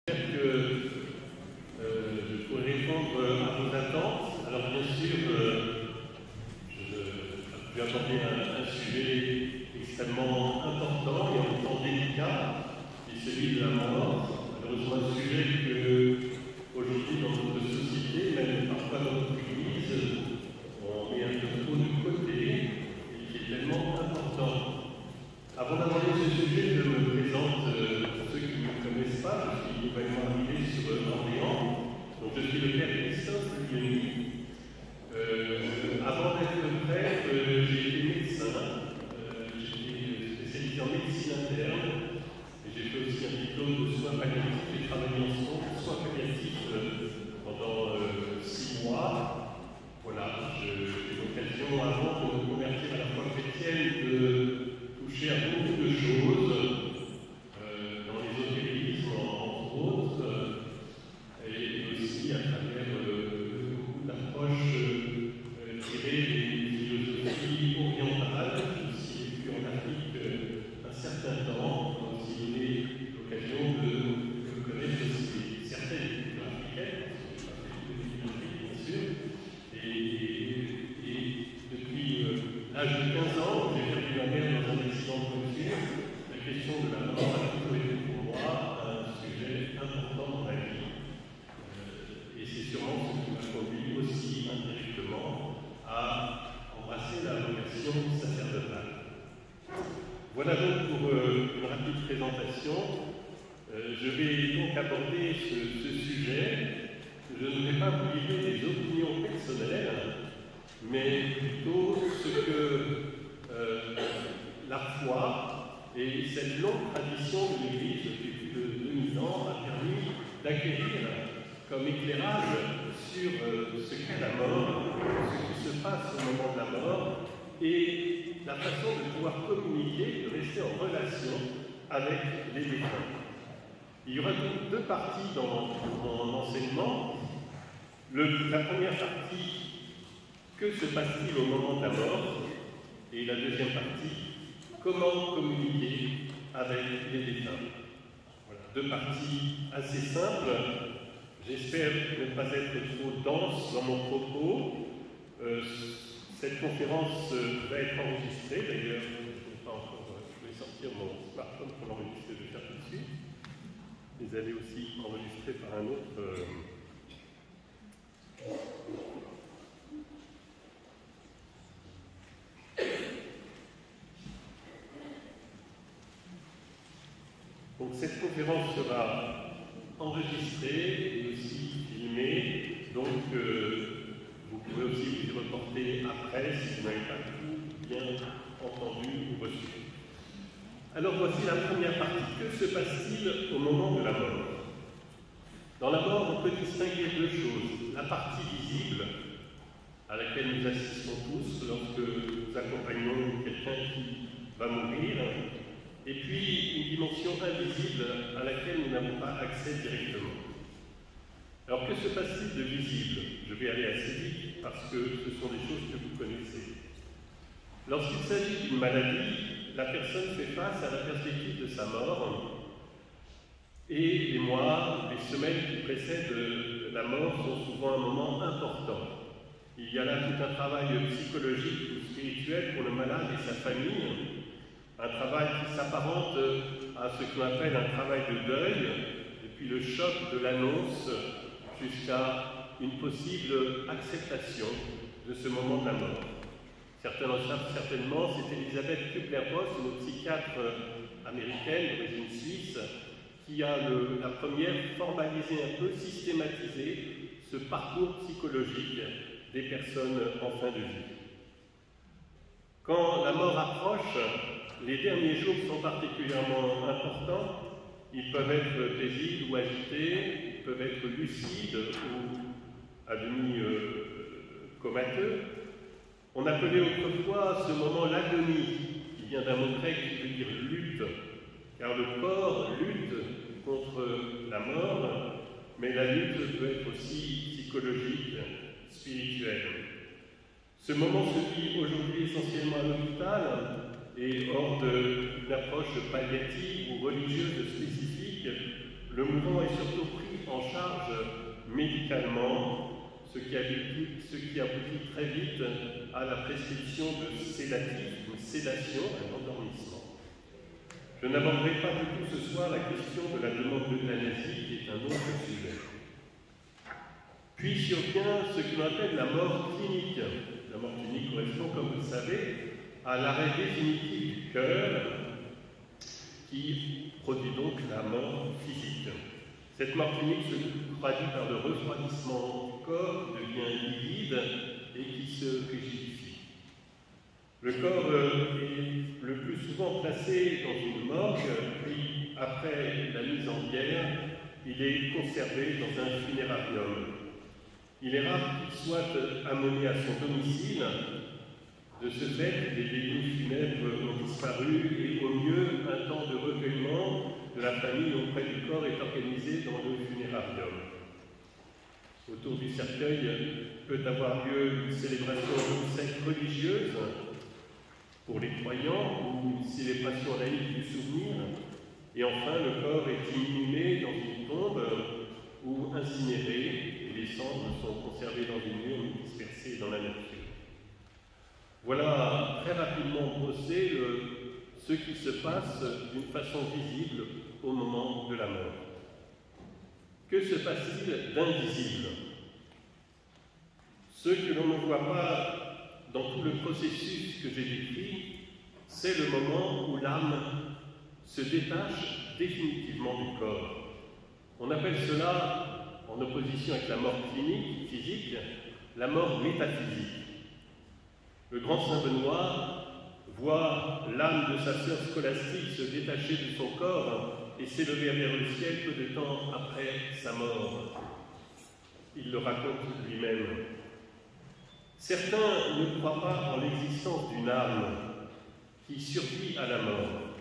J'espère que je pourrai répondre à vos attentes. Alors bien sûr, je vais aborder un sujet extrêmement important et en même temps délicat, qui est celui de la mort. Malheureusement, un sujet que aujourd'hui dans notre société, même parfois dans notre Église, on met un peu trop de côté et qui est tellement important. Avant d'aborder ce sujet, je me présente pour ceux qui ne me connaissent pas. Je suis nouvellement arrivé sur Orléans. Donc je suis le père Christophe Lioni. Avant d'être prêtre, j'ai été médecin. J'étais spécialisé en médecine interne. Et j'ai fait aussi un diplôme de soins palliatifs. J'ai travaillé en soins palliatifs pendant 6 mois. Voilà, j'ai eu l'occasion avant de me convertir à la foi chrétienne de toucher à beaucoup de choses dans l'ésotérisme, entre autres, et aussi à travers beaucoup d'approches tirées des philosophies orientales. J'ai aussi vécu en Afrique un certain temps, on m'a aussi donné l'occasion de connaître aussi certaines cultures africaines, parce que je n'ai pas fait de bien sûr, et depuis l'âge de 15 ans, j'ai perdu ma mère dans un accident de voiture. La question de la mort a toujours été pour moi un sujet important dans ma vie. Et c'est sûrement ce qui m'a conduit aussi indirectement à embrasser la vocation sacerdotale. Voilà donc pour une rapide présentation. Je vais donc aborder ce sujet. Je ne vais pas vous livrer des opinions personnelles, mais plutôt ce que la foi et cette longue tradition de l'Église depuis plus de 2000 ans a permis d'acquérir comme éclairage sur ce qu'est la mort, ce qui se passe au moment de la mort et la façon de pouvoir communiquer, de rester en relation avec les défunts. Il y aura donc 2 parties dans mon enseignement. La première partie, que se passe-t-il au moment de la mort? Et la deuxième partie, comment communiquer avec les défunts? Voilà, 2 parties assez simples. J'espère ne pas être trop dense dans mon propos. Cette conférence va être enregistrée. D'ailleurs, je vais sortir mon smartphone pour l'enregistrer, je vais faire tout de suite. Mais elle est aussi enregistrée par un autre. Donc cette conférence sera enregistrée et aussi filmée, donc vous pouvez aussi vous y reporter après si vous n'avez pas tout bien entendu ou reçu. Alors voici la première partie. Que se passe-t-il au moment de la mort? Dans la mort, on peut distinguer 2 choses. La partie visible, à laquelle nous assistons tous lorsque nous accompagnons quelqu'un qui va mourir, et puis une dimension invisible à laquelle nous n'avons pas accès directement. Alors que se passe-t-il de visible? Je vais aller assez vite parce que ce sont des choses que vous connaissez. Lorsqu'il s'agit d'une maladie, la personne fait face à la perspective de sa mort, et les mois, les semaines qui précèdent la mort sont souvent un moment important. Il y a là tout un travail psychologique ou spirituel pour le malade et sa famille, un travail qui s'apparente à ce qu'on appelle un travail de deuil, depuis le choc de l'annonce jusqu'à une possible acceptation de ce moment de la mort. Certains le savent certainement, c'est Elisabeth Kubler-Ross, une psychiatre américaine d'origine suisse, qui a la première formalisé un peu, systématisé ce parcours psychologique des personnes en fin de vie. Quand la mort approche, les derniers jours sont particulièrement importants. Ils peuvent être paisibles ou agités, ils peuvent être lucides ou à demi comateux. On appelait autrefois ce moment l'agonie, qui vient d'un mot grec qui veut dire lutte, car le corps lutte contre la mort, mais la lutte peut être aussi psychologique, spirituelle. Ce moment se vit aujourd'hui essentiellement à l'hôpital et hors d'une approche palliative ou religieuse spécifique. Le mourant est surtout médicalement, ce qui aboutit très vite à la prescription de sédatifs, une sédation, un endormissement. Je n'aborderai pas du tout ce soir la question de la demande d'euthanasie, qui est un autre sujet. Puis survient ce que l'on appelle la mort clinique. La mort clinique correspond, comme vous le savez, à l'arrêt définitif du cœur, qui produit donc la mort physique. Cette mort clinique se traduit par le refroidissement du corps, devient livide et qui se rigidifie. Le corps est le plus souvent placé dans une morgue, puis après la mise en bière, il est conservé dans un funérarium. Il est rare qu'il soit amené à son domicile. De ce fait, les véhicules funèbres ont disparu et au mieux, un temps de recueillement de la famille auprès du corps est organisé dans le funérarium. Autour du cercueil peut avoir lieu une célébration d'obsèques religieuses pour les croyants ou une célébration laïque du souvenir. Et enfin, le corps est inhumé dans une tombe ou incinéré et les cendres sont conservées dans une urne dispersée dans la nature. Voilà très rapidement brossé ce qui se passe d'une façon visible au moment de la mort. Que se passe-t-il d'invisible? Ce que l'on ne voit pas dans tout le processus que j'ai décrit, c'est le moment où l'âme se détache définitivement du corps. On appelle cela, en opposition avec la mort clinique, physique, la mort métaphysique. Le grand saint Benoît voit l'âme de sa sœur scolastique se détacher de son corps et s'élever vers le ciel peu de temps après sa mort. Il le raconte lui-même. Certains ne croient pas en l'existence d'une âme qui survit à la mort.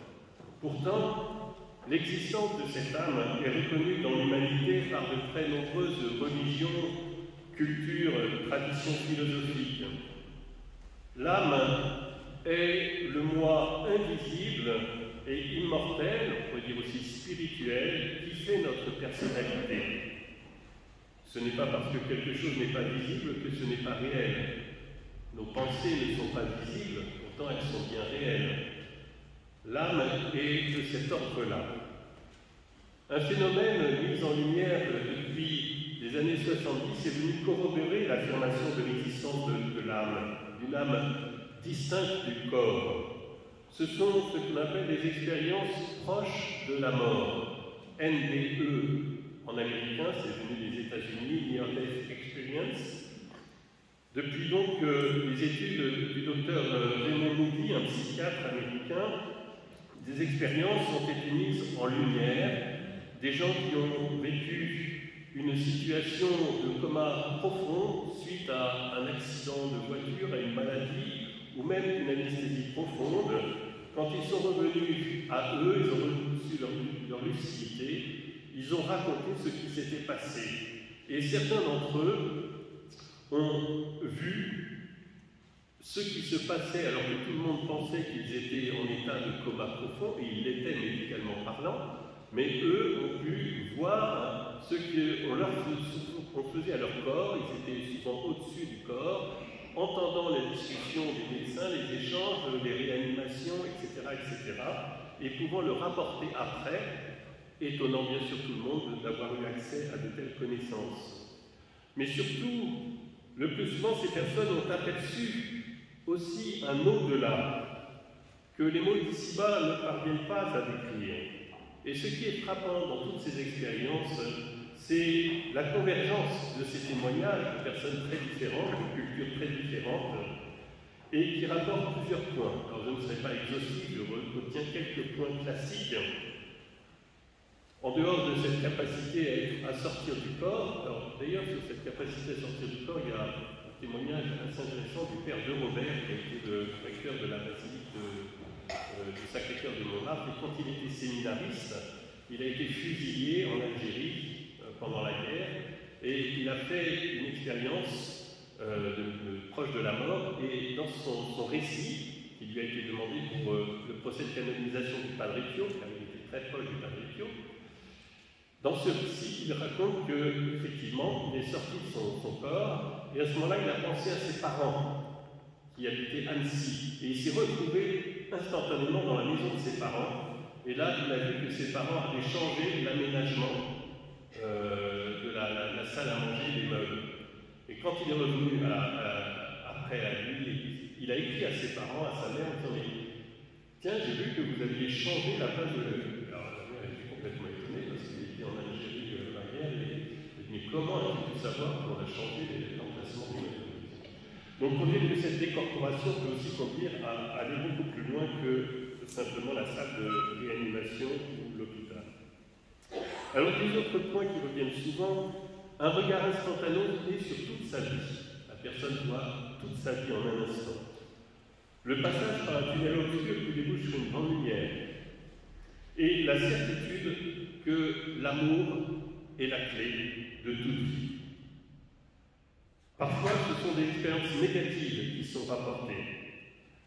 Pourtant, l'existence de cette âme est reconnue dans l'humanité par de très nombreuses religions, cultures, traditions philosophiques. L'âme est le moi invisible et immortel, on pourrait dire aussi spirituel, qui fait notre personnalité. Ce n'est pas parce que quelque chose n'est pas visible que ce n'est pas réel. Nos pensées ne sont pas visibles, pourtant elles sont bien réelles. L'âme est de cet ordre-là. Un phénomène mis en lumière depuis les années 70 est venu corroborer l'affirmation de l'existence de l'âme, d'une âme distincte du corps. Ce sont ce qu'on appelle les expériences proches de la mort, NDE. En américain, c'est venu des États-Unis, Near Death Experience. Depuis donc les études du docteur Raymond Moody, un psychiatre américain, des expériences ont été mises en lumière, des gens qui ont vécu une situation de coma profond suite à un accident de voiture, à une maladie, ou même une anesthésie profonde. Quand ils sont revenus à eux, ils ont reçu leur lucidité, ils ont raconté ce qui s'était passé. Et certains d'entre eux ont vu ce qui se passait alors que tout le monde pensait qu'ils étaient en état de coma profond, et ils l'étaient médicalement parlant, mais eux ont pu voir ce qu'on faisait à leur corps. Ils étaient souvent au-dessus du corps, entendant les discussions des médecins, les échanges, les réanimations, etc., et pouvant le rapporter après, étonnant bien sûr tout le monde d'avoir eu accès à de telles connaissances. Mais surtout, le plus souvent, ces personnes ont aperçu aussi un au-delà, que les mots d'ici-bas ne parviennent pas à décrire. Et ce qui est frappant dans toutes ces expériences, c'est la convergence de ces témoignages de personnes très différentes, de cultures très différentes, et qui rapportent plusieurs points. Alors je ne serai pas exhaustif, je retiens quelques points classiques. En dehors de cette capacité à sortir du corps, alors d'ailleurs sur cette capacité à sortir du corps, il y a un témoignage assez intéressant du père de Robert, qui a été le recteur de la basilique du Sacré-Cœur de Montmartre, et quand il était séminariste, il a été fusillé en Algérie pendant la guerre, et il a fait une expérience proche de la mort, et dans son récit, qui lui a été demandé pour le procès de canonisation du Padre Pio, car il était très proche du Padre Pio, Dans ce récit, il raconte qu'effectivement, il est sorti de son corps, et à ce moment-là, il a pensé à ses parents, qui habitaient Annecy, et il s'est retrouvé instantanément dans la maison de ses parents, et là, il a vu que ses parents avaient changé l'aménagement de la salle à manger, des meubles. Et quand il est revenu après à lui, il a écrit à ses parents, à sa mère, en disant « Tiens, j'ai vu que vous aviez changé la place de la meuble. » Alors la mère était complètement étonnée parce qu'il était en Algérie la guerre, et mais comment a-t-il pu savoir qu'on a changé l'emplacement du meuble? Donc on dit que cette décorporation peut aussi conduire à aller beaucoup plus loin que simplement la salle de réanimation ou l'hôpital. Alors les autres points qui reviennent souvent, un regard instantané sur toute sa vie. La personne voit toute sa vie en un instant. Le passage par un tunnel obscur qui débouche sur une grande lumière. Et la certitude que l'amour est la clé de toute vie. Parfois, ce sont des expériences négatives qui sont rapportées.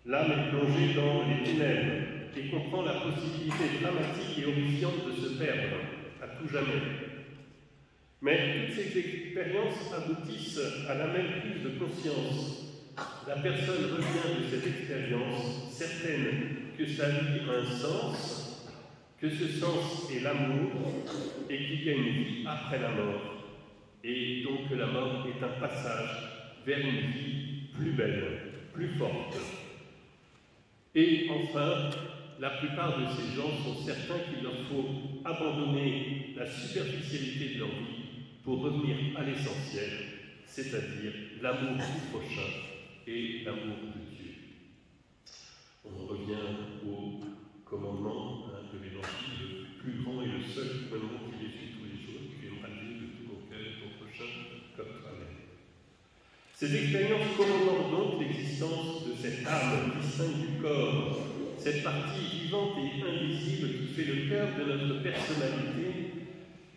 L'âme est plongée dans les ténèbres et comprend la possibilité dramatique et horrifiante de se perdre à tout jamais. Mais toutes ces expériences aboutissent à la même prise de conscience. La personne revient de cette expérience certaine que sa vie a un sens, que ce sens est l'amour et qu'il y a une vie après la mort. Et donc que la mort est un passage vers une vie plus belle, plus forte. Et enfin, la plupart de ces gens sont certains qu'il leur faut abandonner la superficialité de leur vie pour revenir à l'essentiel, c'est-à-dire l'amour du prochain et l'amour de Dieu. On revient au commandement de l'Évangile, le plus grand et le seul commandement qui est sur tous les jours, tu aimeras Dieu de tout ton cœur et ton prochain comme toi-même. Ces expériences commandent donc l'existence de cette âme distincte du corps, cette partie vivante et invisible qui fait le cœur de notre personnalité.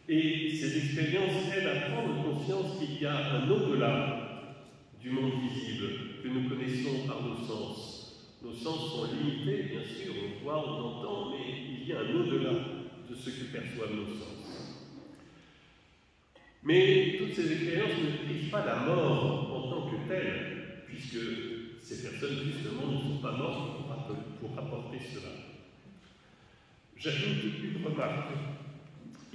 Et ces expériences aident à prendre conscience qu'il y a un au-delà du monde visible que nous connaissons par nos sens. Nos sens sont limités, bien sûr, on voit, on entend, mais il y a un au-delà de ce que perçoivent nos sens. Mais toutes ces expériences ne privent pas la mort en tant que telle, puisque ces personnes, justement, ne sont pas mortes pour apporter cela. J'ajoute une remarque.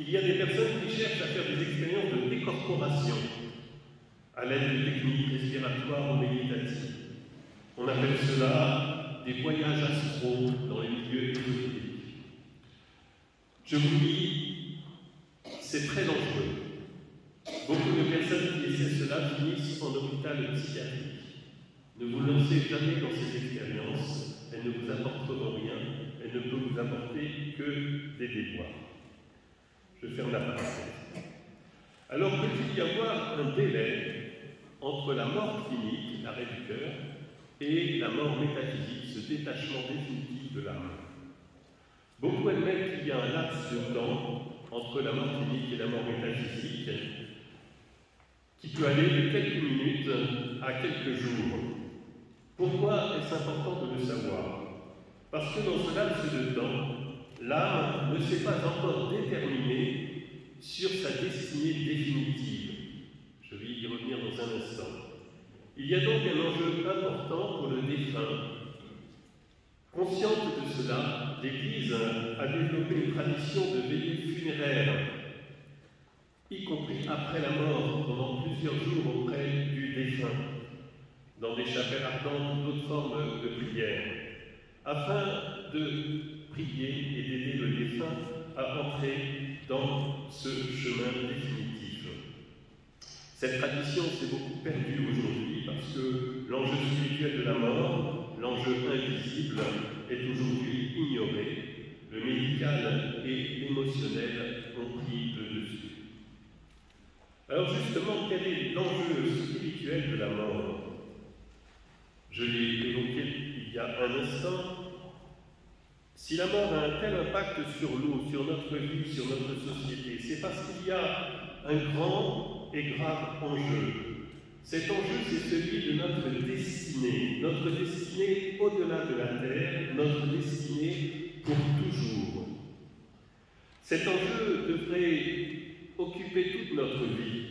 Il y a des personnes qui cherchent à faire des expériences de décorporation à l'aide de techniques respiratoires ou méditatives. On appelle cela des voyages astraux dans les milieux ésotériques. Je vous dis, c'est très dangereux. Beaucoup de personnes qui essaient cela finissent en hôpital psychiatrique. Ne vous lancez jamais dans ces expériences, elles ne vous apporteront rien, elles ne peuvent vous apporter que des déboires. Je ferme la parenthèse. Alors, peut-il y avoir un délai entre la mort clinique, l'arrêt du cœur, et la mort métaphysique, ce détachement définitif de l'âme? Beaucoup admettent qu'il y a un laps de temps entre la mort clinique et la mort métaphysique, qui peut aller de quelques minutes à quelques jours. Pourquoi est-ce important de le savoir? Parce que dans ce laps de temps, l'âme ne s'est pas encore déterminée sur sa destinée définitive. Je vais y revenir dans un instant. Il y a donc un enjeu important pour le défunt. Consciente de cela, l'Église a développé une tradition de veillée funéraire, y compris après la mort, pendant plusieurs jours auprès du défunt, dans des chapelles ardentes ou d'autres formes de prière, afin de prier et d'aider le défunt à entrer dans ce chemin définitif. Cette tradition s'est beaucoup perdue aujourd'hui parce que l'enjeu spirituel de la mort, l'enjeu invisible, est aujourd'hui ignoré. Le médical et l'émotionnel ont pris le dessus. Alors justement, quel est l'enjeu spirituel de la mort? Je l'ai évoqué il y a un instant. Si la mort a un tel impact sur nous, sur notre vie, sur notre société, c'est parce qu'il y a un grand et grave enjeu. Cet enjeu, c'est celui de notre destinée au-delà de la terre, notre destinée pour toujours. Cet enjeu devrait occuper toute notre vie.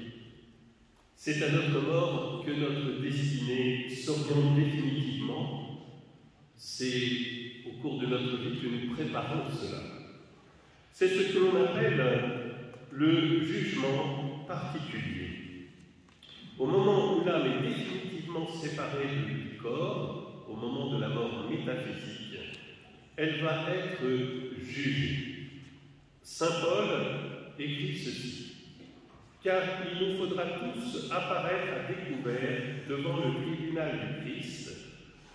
C'est à notre mort que notre destinée s'oriente définitivement. C'est au cours de notre vie que nous préparons cela. C'est ce que l'on appelle le jugement particulier. Au moment où l'âme est définitivement séparée du corps, au moment de la mort métaphysique, elle va être jugée. Saint Paul écrit ceci: « Car il nous faudra tous apparaître à découvert devant le tribunal du Christ,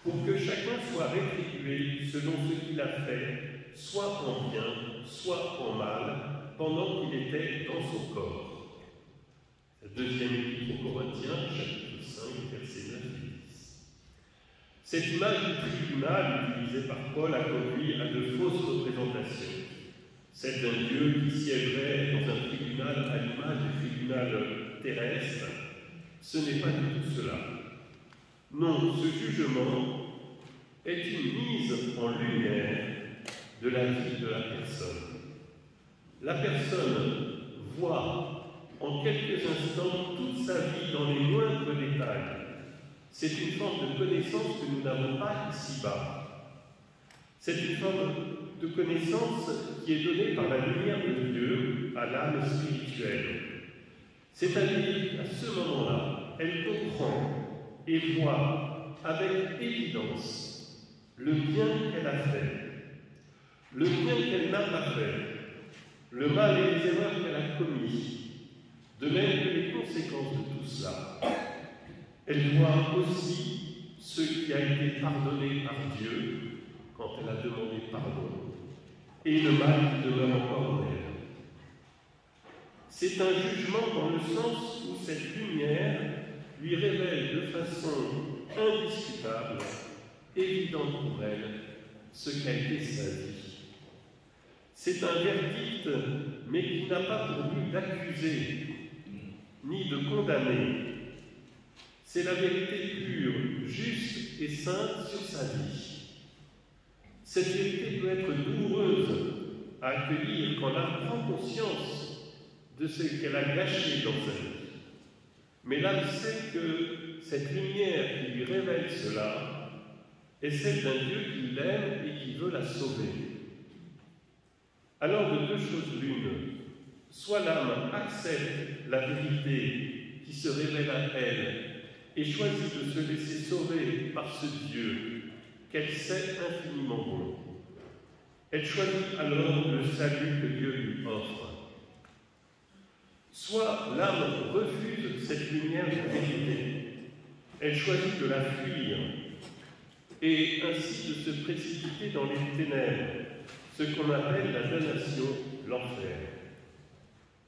pour que chacun soit rétribué selon ce qu'il a fait, soit en bien, soit en mal, pendant qu'il était dans son corps. » Deuxième épître aux Corinthiens, chapitre 5, versets 9 et 10. Cette image du tribunal utilisée par Paul a conduit à de fausses représentations. Celle d'un Dieu qui siégerait dans un tribunal à l'image du tribunal terrestre. Ce n'est pas du tout cela. Non, ce jugement est une mise en lumière de la vie de la personne. La personne voit en quelques instants toute sa vie dans les moindres détails. C'est une forme de connaissance que nous n'avons pas ici-bas. C'est une forme de connaissance qui est donnée par la lumière de Dieu à l'âme spirituelle. C'est-à-dire qu'à ce moment-là, elle comprend et voit avec évidence le bien qu'elle a fait, le bien qu'elle n'a pas fait, le mal et les erreurs qu'elle a commis, de même que les conséquences de tout cela. Elle voit aussi ce qui a été pardonné par Dieu quand elle a demandé pardon, et le mal qui demeure encore en elle. C'est un jugement dans le sens où cette lumière lui révèle de façon indiscutable, évidente pour elle, ce qu'a été sa vie. C'est un verdict, mais qui n'a pas pour but d'accuser, ni de condamner. C'est la vérité pure, juste et sainte sur sa vie. Cette vérité peut être douloureuse à accueillir quand l'âme prend conscience de ce qu'elle a gâché dans sa vie. Mais l'âme sait que cette lumière qui lui révèle cela est celle d'un Dieu qui l'aime et qui veut la sauver. Alors de deux choses l'une, soit l'âme accepte la vérité qui se révèle à elle et choisit de se laisser sauver par ce Dieu qu'elle sait infiniment bon. Elle choisit alors le salut que Dieu lui offre. Soit l'âme refuse cette lumière de vérité, elle choisit de la fuir et ainsi de se précipiter dans les ténèbres, ce qu'on appelle la damnation, l'enfer.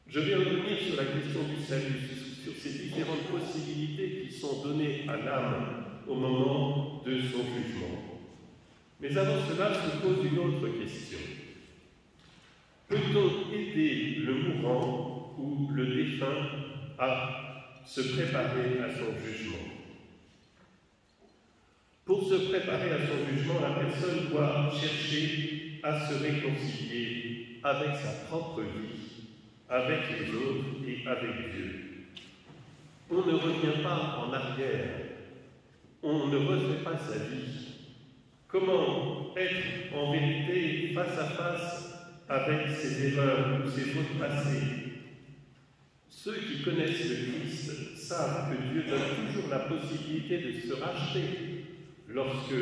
Je vais revenir sur la question du salut, sur ces différentes possibilités qui sont données à l'âme au moment de son jugement. Mais avant cela se pose une autre question. Peut-on aider le mourant ou le défunt à se préparer à son jugement? Pour se préparer à son jugement, la personne doit chercher à se réconcilier avec sa propre vie, avec les autres et avec Dieu. On ne revient pas en arrière, on ne refait pas sa vie. Comment être en vérité face à face avec ses erreurs ou ses fautes passées? Ceux qui connaissent le Christ savent que Dieu donne toujours la possibilité de se racheter lorsque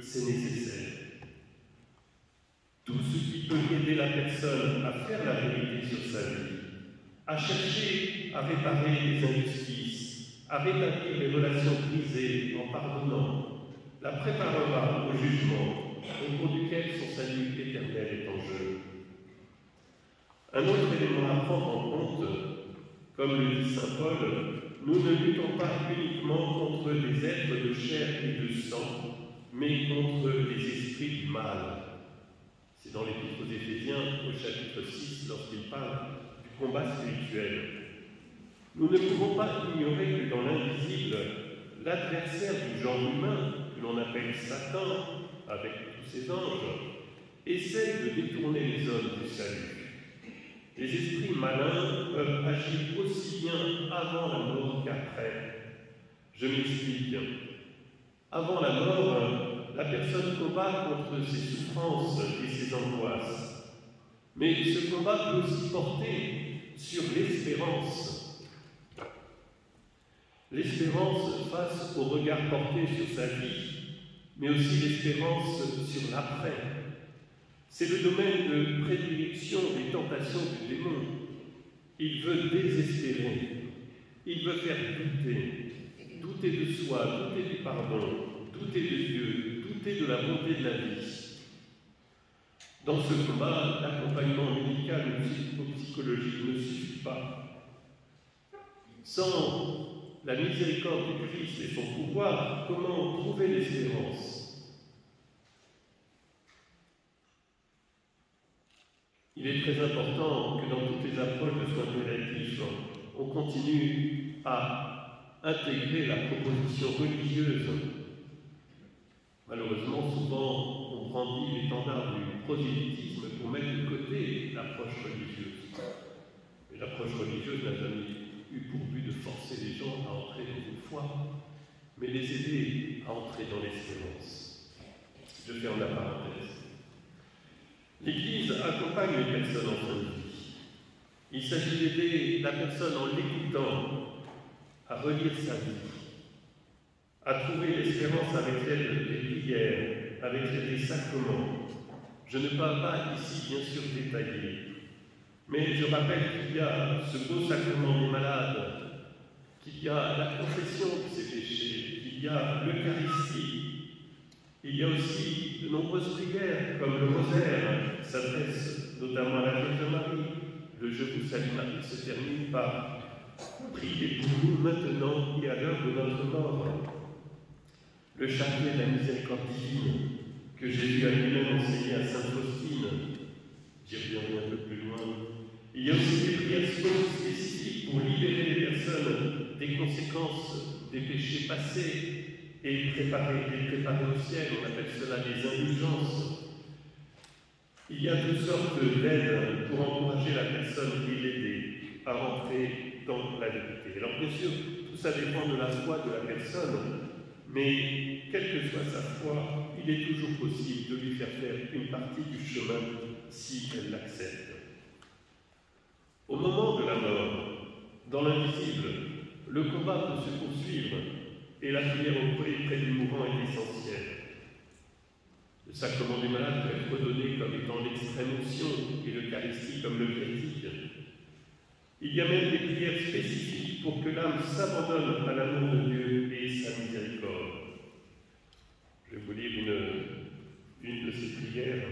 c'est nécessaire. Tout ce qui peut aider la personne à faire la vérité sur sa vie, à chercher à réparer les injustices, à rétablir les relations brisées en pardonnant, la préparera au jugement au cours duquel son salut éternel est en jeu. Un autre élément à prendre en compte, comme le dit saint Paul, nous ne luttons pas uniquement contre les êtres de chair et de sang, mais contre les esprits du mal. C'est dans l'Épître aux Éphésiens, au chapitre 6, lorsqu'il parle du combat spirituel. Nous ne pouvons pas ignorer que dans l'invisible, l'adversaire du genre humain, que l'on appelle Satan, avec tous ses anges, essaie de détourner les hommes du salut. Les esprits malins peuvent agir aussi bien avant la mort qu'après. Je m'explique. Avant la mort, la personne combat contre ses souffrances et ses angoisses. Mais ce combat peut aussi porter sur l'espérance. L'espérance face au regard porté sur sa vie, mais aussi l'espérance sur l'après. C'est le domaine de prédilection des tentations du démon. Il veut désespérer, il veut faire douter de soi, douter du pardon, douter de Dieu, douter de la bonté de la vie. Dans ce combat, l'accompagnement médical ou psychologique ne suffit pas. Sans la miséricorde du Christ et son pouvoir, comment trouver l'espérance ? Il est très important que dans toutes les approches de soins palliatifs, on continue à intégrer la proposition religieuse. Malheureusement, souvent, on brandit l'étendard du prosélytisme pour mettre de côté l'approche religieuse. Et l'approche religieuse n'a jamais eu pour but de forcer les gens à entrer dans une foi, mais les aider à entrer dans l'espérance. Je ferme la parenthèse. L'Église accompagne les personnes en fin de vie. Il s'agit d'aider la personne en l'écoutant à relire sa vie, à trouver l'espérance avec elle des prières, avec elle des sacrements. Je ne parle pas ici, bien sûr, détaillé, mais je rappelle qu'il y a ce beau sacrement des malades, qu'il y a la confession de ses péchés, qu'il y a l'Eucharistie. Il y a aussi de nombreuses prières, comme le rosaire, s'adresse notamment à la Vierge Marie. Le Je vous salue Marie se termine par « Priez pour nous maintenant et à l'heure de notre mort ». Le chapelet de la miséricorde divine, que Jésus a lui-même enseigné à Sainte Faustine. J'y reviendrai un peu plus loin. Il y a aussi des prières spécifiques pour libérer les personnes des conséquences des péchés passés et les préparer au ciel. On appelle cela des indulgences. Il y a toutes sortes d'aides pour encourager la personne et l'aider à rentrer dans la vérité. Alors bien sûr, tout ça dépend de la foi de la personne, mais quelle que soit sa foi, il est toujours possible de lui faire une partie du chemin si elle l'accepte. Au moment de la mort, dans l'invisible, le combat peut se poursuivre et la prière auprès du mourant est essentielle. Le sacrement du malade peut être redonné comme étant l'extrême onction et l'Eucharistie comme le viatique. Il y a même des prières spécifiques pour que l'âme s'abandonne à l'amour de Dieu et sa miséricorde. Je vais vous lire une de ces prières,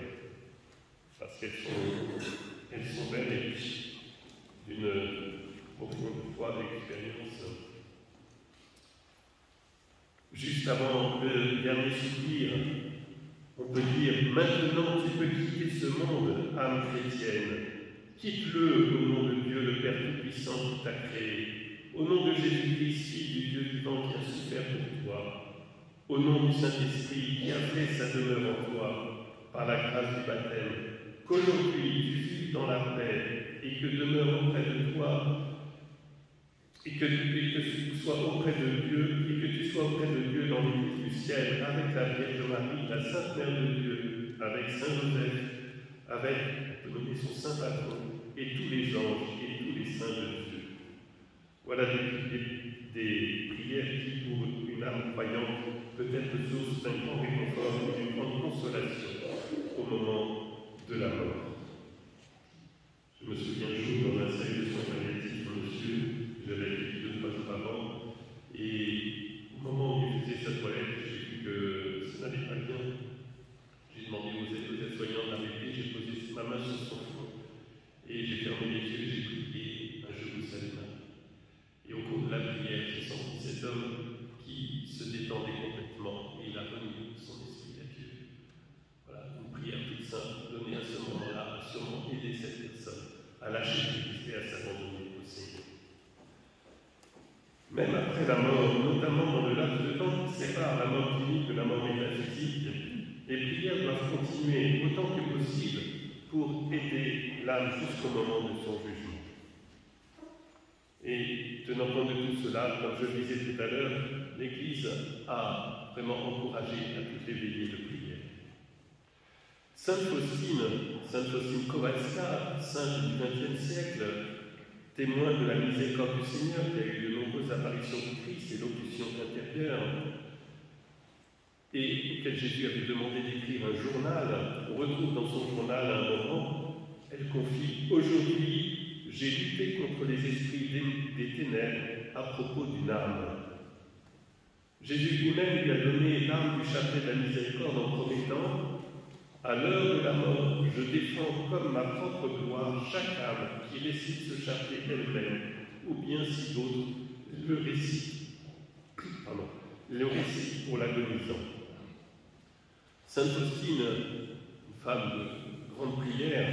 parce qu'elles sont belles et riches d'une profonde foi d'expérience. Juste avant le dernier soupir, on peut dire « Maintenant tu peux quitter ce monde, âme chrétienne. Quitte-le au nom de Dieu, le Père Tout-Puissant qui t'a créé, au nom de Jésus-Christ, Fils du Dieu vivant qui a souffert pour toi, au nom du Saint-Esprit qui a fait sa demeure en toi, par la grâce du baptême, qu'aujourd'hui tu vives dans la paix et que demeure auprès de toi, et que tu sois auprès de Dieu, et que tu sois auprès de Dieu dans l'Église du ciel, avec la Vierge Marie, la Sainte Mère de Dieu, avec Saint Joseph, avec, on peut nommer son Saint Patron, et tous les anges et tous les saints de Dieu. Voilà des prières qui, pour une âme croyante, peut être source d'un grand réconfort et d'une grande consolation au moment de la mort. Je me souviens un jour dans un série de soins palliatifs, monsieur, j'avais été 2-3 jours avant, et au moment où il faisait sa toilette, j'ai vu que ça n'allait pas bien. J'ai demandé aux aides-soignants d'arrêter, j'ai posé ma main sur son front, et j'ai fermé les yeux, j'ai prié un Je vous salue Marie. Et au cours de la prière, j'ai senti cet homme qui se détendait complètement, et il a remis son esprit à Dieu. Voilà, une prière toute simple, donnée à ce moment-là, a sûrement aidé cette personne à lâcher Christ et à s'abandonner au Seigneur. Même après la mort, notamment dans le laps de temps qui sépare la mort clinique de la mort métaphysique, les prières doivent continuer autant que possible pour aider l'âme jusqu'au moment de son jugement. Et tenant compte de tout cela, comme je le disais tout à l'heure, l'Église a vraiment encouragé à toutes les veillées de prière. Sainte Faustine Kowalska, sainte du XXe siècle, témoin de la miséricorde du Seigneur, qui a eu de nombreuses apparitions du Christ et locutions intérieures, et auquel Jésus avait demandé d'écrire un journal, on retrouve dans son journal un moment, elle confie « Aujourd'hui, j'ai lutté contre les esprits des ténèbres à propos d'une âme. Jésus lui-même lui a donné l'âme du chapelet de la miséricorde en promettant « À l'heure de la mort, je défends comme ma propre gloire chaque âme qui récite ce chapelet elle-même, ou bien si d'autres le récitent pour l'agonisant. » Sainte Faustine, une femme de grande prière,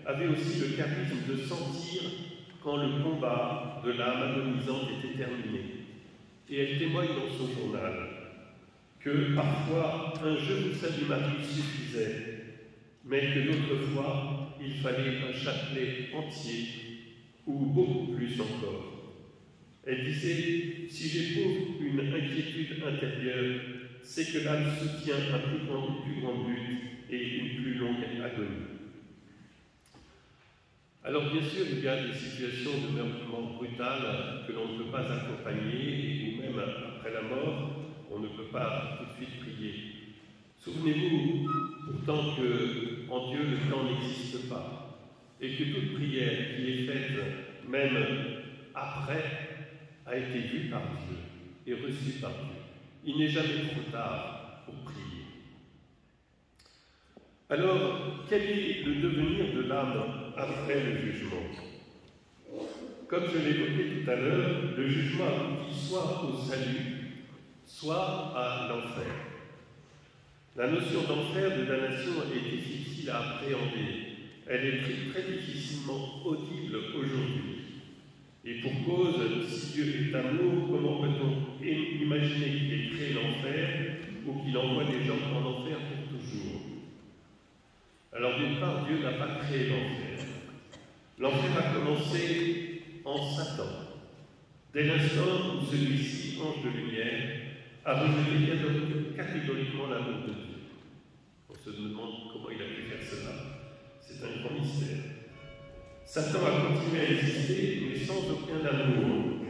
avait aussi le charisme de sentir quand le combat de l'âme agonisante était terminé. Et elle témoigne dans son journal que parfois un « Je vous salue Marie » suffisait, mais que d'autres fois il fallait un chapelet entier ou beaucoup plus encore. Elle disait « Si j'éprouve une inquiétude intérieure, c'est que l'âme soutient un plus grand but et une plus longue agonie. » Alors bien sûr, il y a des situations de mort brutales que l'on ne peut pas accompagner, ou même après la mort, on ne peut pas tout de suite prier. Souvenez-vous pourtant qu'en Dieu, le temps n'existe pas, et que toute prière qui est faite, même après, a été vue par Dieu et reçue par Dieu. Il n'est jamais trop tard pour prier. Alors, quel est le devenir de l'âme après le jugement? Comme je l'évoquais tout à l'heure, le jugement aboutit soit au salut, soit à l'enfer. La notion d'enfer, de damnation, est difficile à appréhender. Elle est très difficilement audible aujourd'hui. Et pour cause, si Dieu est amour, comment peut-on imaginer qu'il ait créé l'enfer ou qu'il envoie des gens en enfer pour toujours? Alors d'une part, Dieu n'a pas créé l'enfer. L'enfer a commencé en Satan. Dès l'instant où celui-ci, ange de lumière, a rejeté catégoriquement l'amour de Dieu. On se demande comment il a pu faire cela. C'est un grand mystère. Satan a continué à exister, mais sans aucun amour.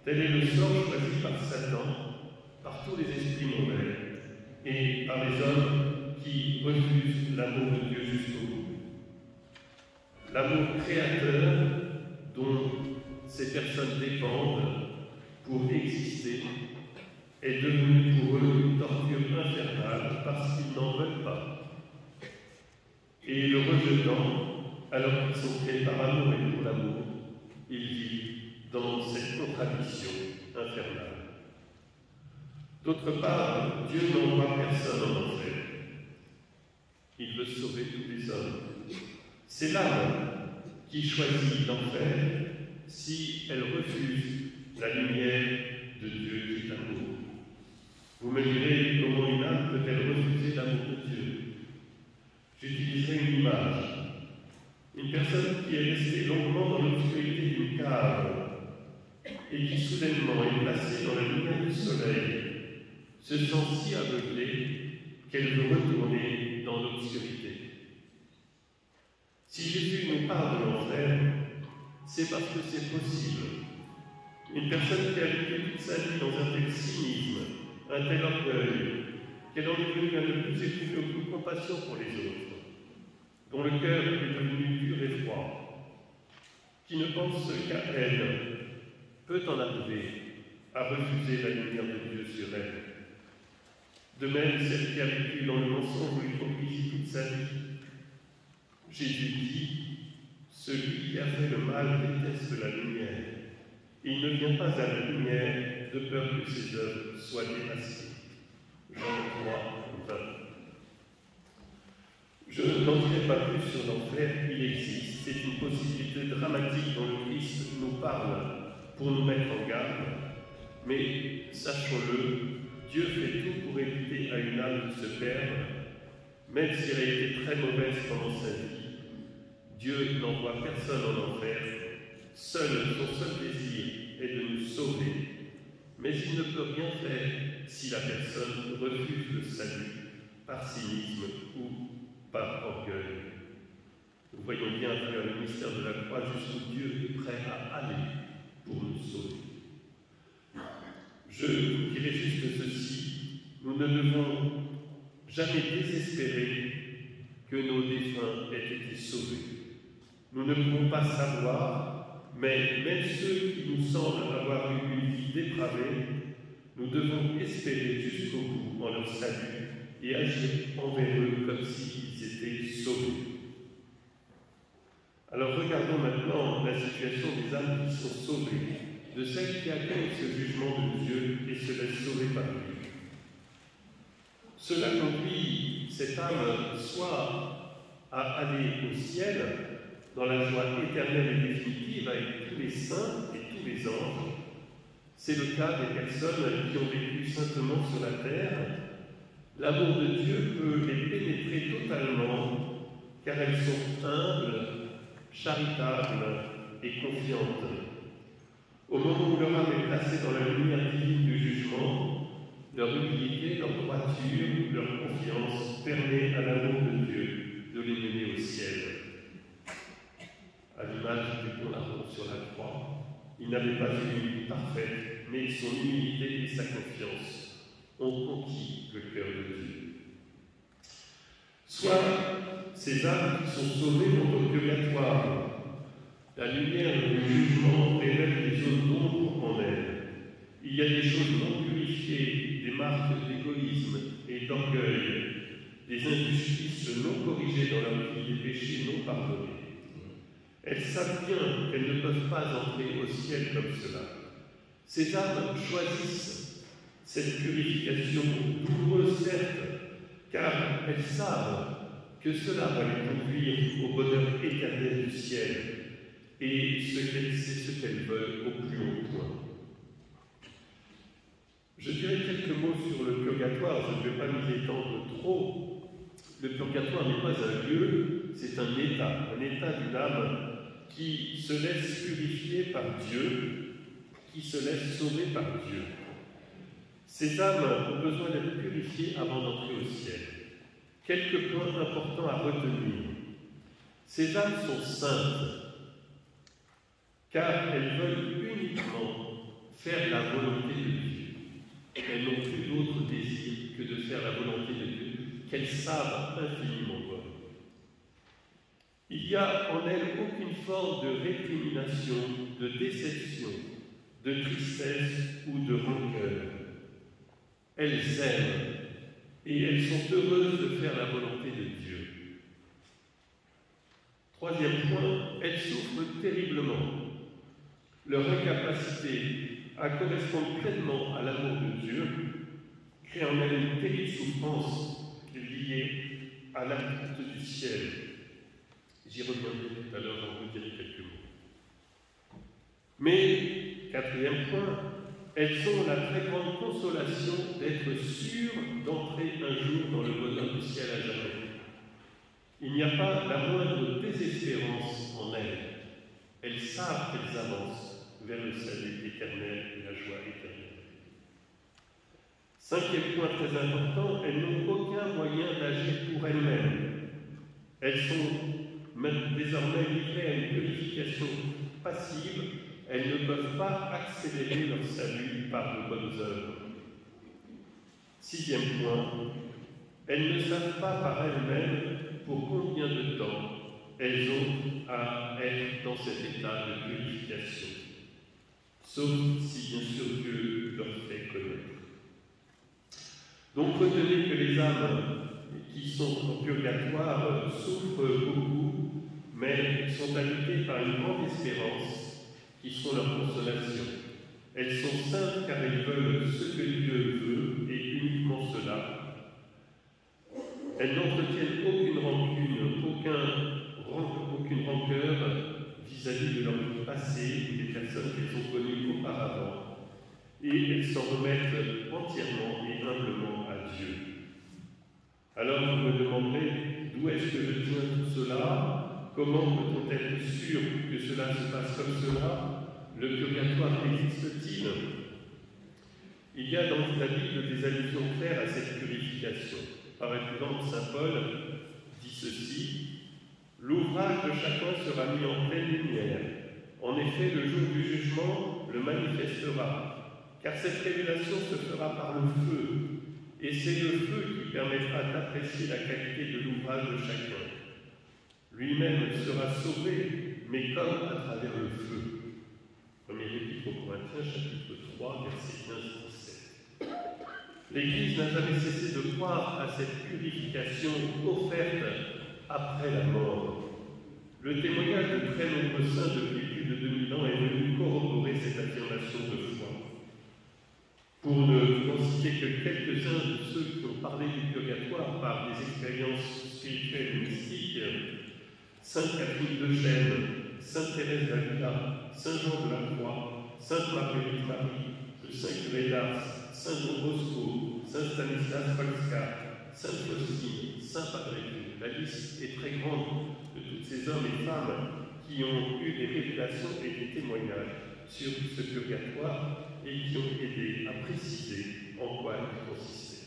Tel est le sort choisi par Satan, par tous les esprits mauvais, et par les hommes qui refusent l'amour de Dieu jusqu'au bout. L'amour créateur dont ces personnes dépendent pour exister est devenu pour eux une torture infernale parce qu'ils n'en veulent pas. Et le rejetant, alors qu'ils sont créés par amour et pour l'amour, ils vivent dans cette contradiction infernale. D'autre part, Dieu n'envoie personne en enfer. Il veut sauver tous les hommes. C'est l'âme qui choisit l'enfer si elle refuse la lumière de Dieu qui est amour. Vous me direz comment une âme peut-elle refuser l'amour de Dieu? J'utiliserai une image. Une personne qui est restée longuement dans l'obscurité d'une cave et qui soudainement est placée dans la lumière du soleil se sent si aveuglée qu'elle veut retourner dans l'obscurité. Si Jésus nous parle de l'enfer, c'est parce que c'est possible. Une personne qui a vécu toute sa vie dans un tel cynisme, un tel orgueil, qu'elle en est venue à ne plus éprouver aucune compassion pour les autres, dont le cœur est devenu dur et froid, qui ne pense qu'à elle, peut en arriver à refuser la lumière de Dieu sur elle. De même, celle qui a vécu dans le mensonge ou l'hypocrisie toute sa vie, Jésus dit « Celui qui a fait le mal déteste la lumière. Il ne vient pas à la lumière de peur que ses œuvres soient dépassées. » Jean 3, 20. Je n'en dirai pas plus sur l'enfer, il existe. C'est une possibilité dramatique dont le Christ nous parle pour nous mettre en garde. Mais, sachons-le, Dieu fait tout pour éviter à une âme de se perdre, même si elle a été très mauvaise pendant sa vie, Dieu n'envoie personne en enfer. Son seul désir est de nous sauver. Mais il ne peut rien faire si la personne refuse le salut par cynisme ou par orgueil. Nous voyons bien à travers le mystère de la croix jusqu'où Dieu est prêt à aller pour nous sauver. Je vous dirai juste ceci, nous ne devons jamais désespérer que nos défunts aient été sauvés. Nous ne pouvons pas savoir, mais même ceux qui nous semblent avoir eu une vie dépravée, nous devons espérer jusqu'au bout en leur salut et agir envers eux comme s'ils étaient sauvés. Alors regardons maintenant la situation des âmes qui sont sauvées, de celles qui accueillent ce jugement de Dieu et se laissent sauver par lui. Cela conduit cette âme soit à aller au ciel, dans la joie éternelle et définitive avec tous les saints et tous les anges. C'est le cas des personnes qui ont vécu saintement sur la terre. L'amour de Dieu peut les pénétrer totalement, car elles sont humbles, charitables et confiantes. Au moment où leur âme est placée dans la lumière divine du jugement, leur humilité, leur droiture, leur confiance permet à l'amour de Dieu de les mener au ciel. À l'image du bon larron sur la croix, il n'avait pas une vie parfaite, mais son humilité et sa confiance ont conquis le cœur de Dieu. Soit ces âmes qui sont sauvées vont au purgatoire. La lumière du jugement révèle des zones d'ombre en elles. Il y a des choses non purifiées, des marques d'égoïsme et d'orgueil, des injustices non corrigées dans leur vie, des péchés non pardonnés. Elles savent bien qu'elles ne peuvent pas entrer au ciel comme cela. Ces âmes choisissent cette purification douloureuse, certes, car elles savent que cela va les conduire au bonheur éternel du ciel, et c'est ce qu'elles veulent au plus haut point. Je dirais quelques mots sur le purgatoire, je ne vais pas m'y étendre trop. Le purgatoire n'est pas un lieu, c'est un état d'une âme qui se laisse purifier par Dieu, qui se laisse sauver par Dieu. Ces âmes ont besoin d'être purifiées avant d'entrer au ciel. Quelques points importants à retenir. Ces âmes sont saintes, car elles veulent uniquement faire la volonté de Dieu. Elles n'ont plus d'autre désir que de faire la volonté de Dieu, qu'elles savent infiniment bonne. Il n'y a en elles aucune forme de récrimination, de déception, de tristesse ou de rancœur. Elles aiment et elles sont heureuses de faire la volonté de Dieu. Troisième point, elles souffrent terriblement. Leur incapacité à correspondre pleinement à l'amour de Dieu crée en elles une terrible souffrance liée à l'attente du ciel. J'y reviendrai tout à l'heure, j'en vous dirai quelques mots. Mais, quatrième point, elles ont la très grande consolation d'être sûres d'entrer un jour dans le bonheur du ciel à jamais. Il n'y a pas la moindre désespérance en elles. Elles savent qu'elles avancent vers le salut éternel et la joie éternelle. Cinquième point très important, elles n'ont aucun moyen d'agir pour elles-mêmes. Elles sont même désormais livrées à une purification passive. Elles ne peuvent pas accélérer leur salut par de bonnes œuvres. Sixième point, elles ne savent pas par elles-mêmes pour combien de temps elles ont à être dans cet état de purification, sauf si bien sûr Dieu leur fait connaître. Donc retenez que les âmes qui sont en purgatoire souffrent beaucoup, mais sont habitées par une grande espérance qui sont leur consolation. Elles sont saintes car elles veulent ce que Dieu veut et uniquement cela. Elles n'entretiennent aucune rancune, aucune rancœur vis-à-vis de leur vie passée ou des personnes qu'elles ont connues auparavant. Et elles s'en remettent entièrement et humblement à Dieu. Alors vous me demanderez, d'où est-ce que je tiens tout cela? Comment peut-on être sûr que cela se passe comme cela? Le purgatoire existe-t-il? Il y a dans la Bible des allusions claires à cette purification. Par exemple, saint Paul dit ceci: l'ouvrage de chacun sera mis en pleine lumière. En effet, le jour du jugement le manifestera, car cette révélation se fera par le feu, et c'est le feu qui permettra d'apprécier la qualité de l'ouvrage de chacun. Lui-même sera sauvé, mais comme à travers le feu. Premier épître aux Corinthiens, chapitre 3, versets 15-17. L'Église n'a jamais cessé de croire à cette purification offerte après la mort. Le témoignage de très nombreux saints depuis plus de 2000 ans est venu corroborer cette affirmation de foi. Pour ne vous en citer que quelques-uns de ceux qui ont parlé du purgatoire par des expériences spirituelles et mystiques, Sainte Catherine de Gênes, Sainte Thérèse d'Avila, Saint Jean de la Croix, Sainte Marguerite Marie, le Saint Curé d'Ars, Saint Don Bosco, Saint Stanislas Polska, Sainte Faustine, Saint Padre Pio. La liste est très grande de tous ces hommes et femmes qui ont eu des révélations et des témoignages sur ce purgatoire et qui ont aidé à préciser en quoi il consistait.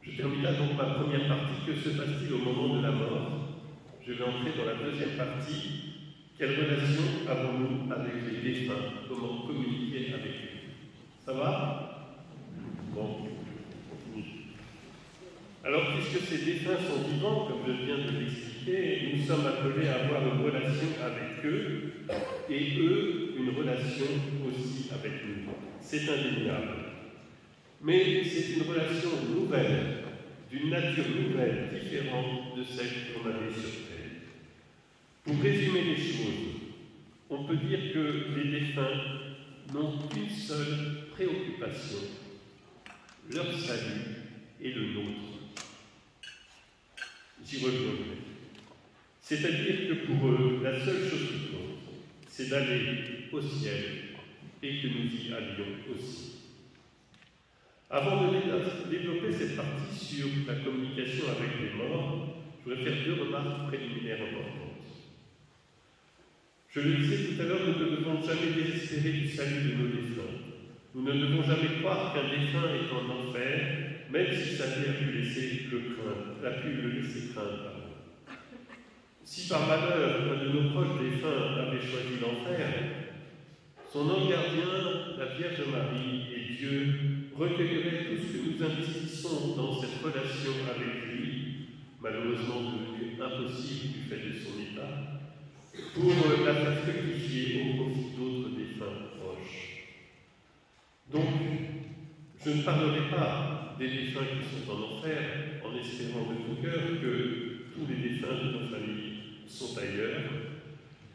Je termine là donc ma première partie. Que se passe-t-il au moment de la mort? Je vais entrer dans la deuxième partie. Quelle relation avons-nous avec les défunts? Comment communiquer avec eux? Ça va? Bon. Alors, puisque ces défunts sont vivants, comme je viens de l'expliquer, nous sommes appelés à avoir une relation avec eux, et eux, une relation aussi avec nous. C'est indéniable. Mais c'est une relation nouvelle, d'une nature nouvelle, différente de celle qu'on avait sur Terre. Pour résumer les choses, on peut dire que les défunts n'ont qu'une seule préoccupation, leur salut et le nôtre. J'y reviendrai. C'est-à-dire que pour eux, la seule chose qui compte, c'est d'aller au ciel et que nous y allions aussi. Avant de développer cette partie sur la communication avec les morts, je voudrais faire deux remarques préliminaires importantes. Je le disais tout à l'heure, nous ne devons jamais désespérer du salut de nos défunts. Nous ne devons jamais croire qu'un défunt est en enfer, même si sa vie a pu le laisser craindre. Si par malheur un de nos proches défunts avait choisi l'enfer, son ange gardien, la Vierge Marie et Dieu recueilleraient tout ce que nous investissons dans cette relation avec lui, malheureusement devenue impossible du fait de son état, pour la faire fructifier au profit d'autres défunts proches. Donc, je ne parlerai pas des défunts qui sont en enfer, en espérant de tout cœur que tous les défunts de nos familles sont ailleurs,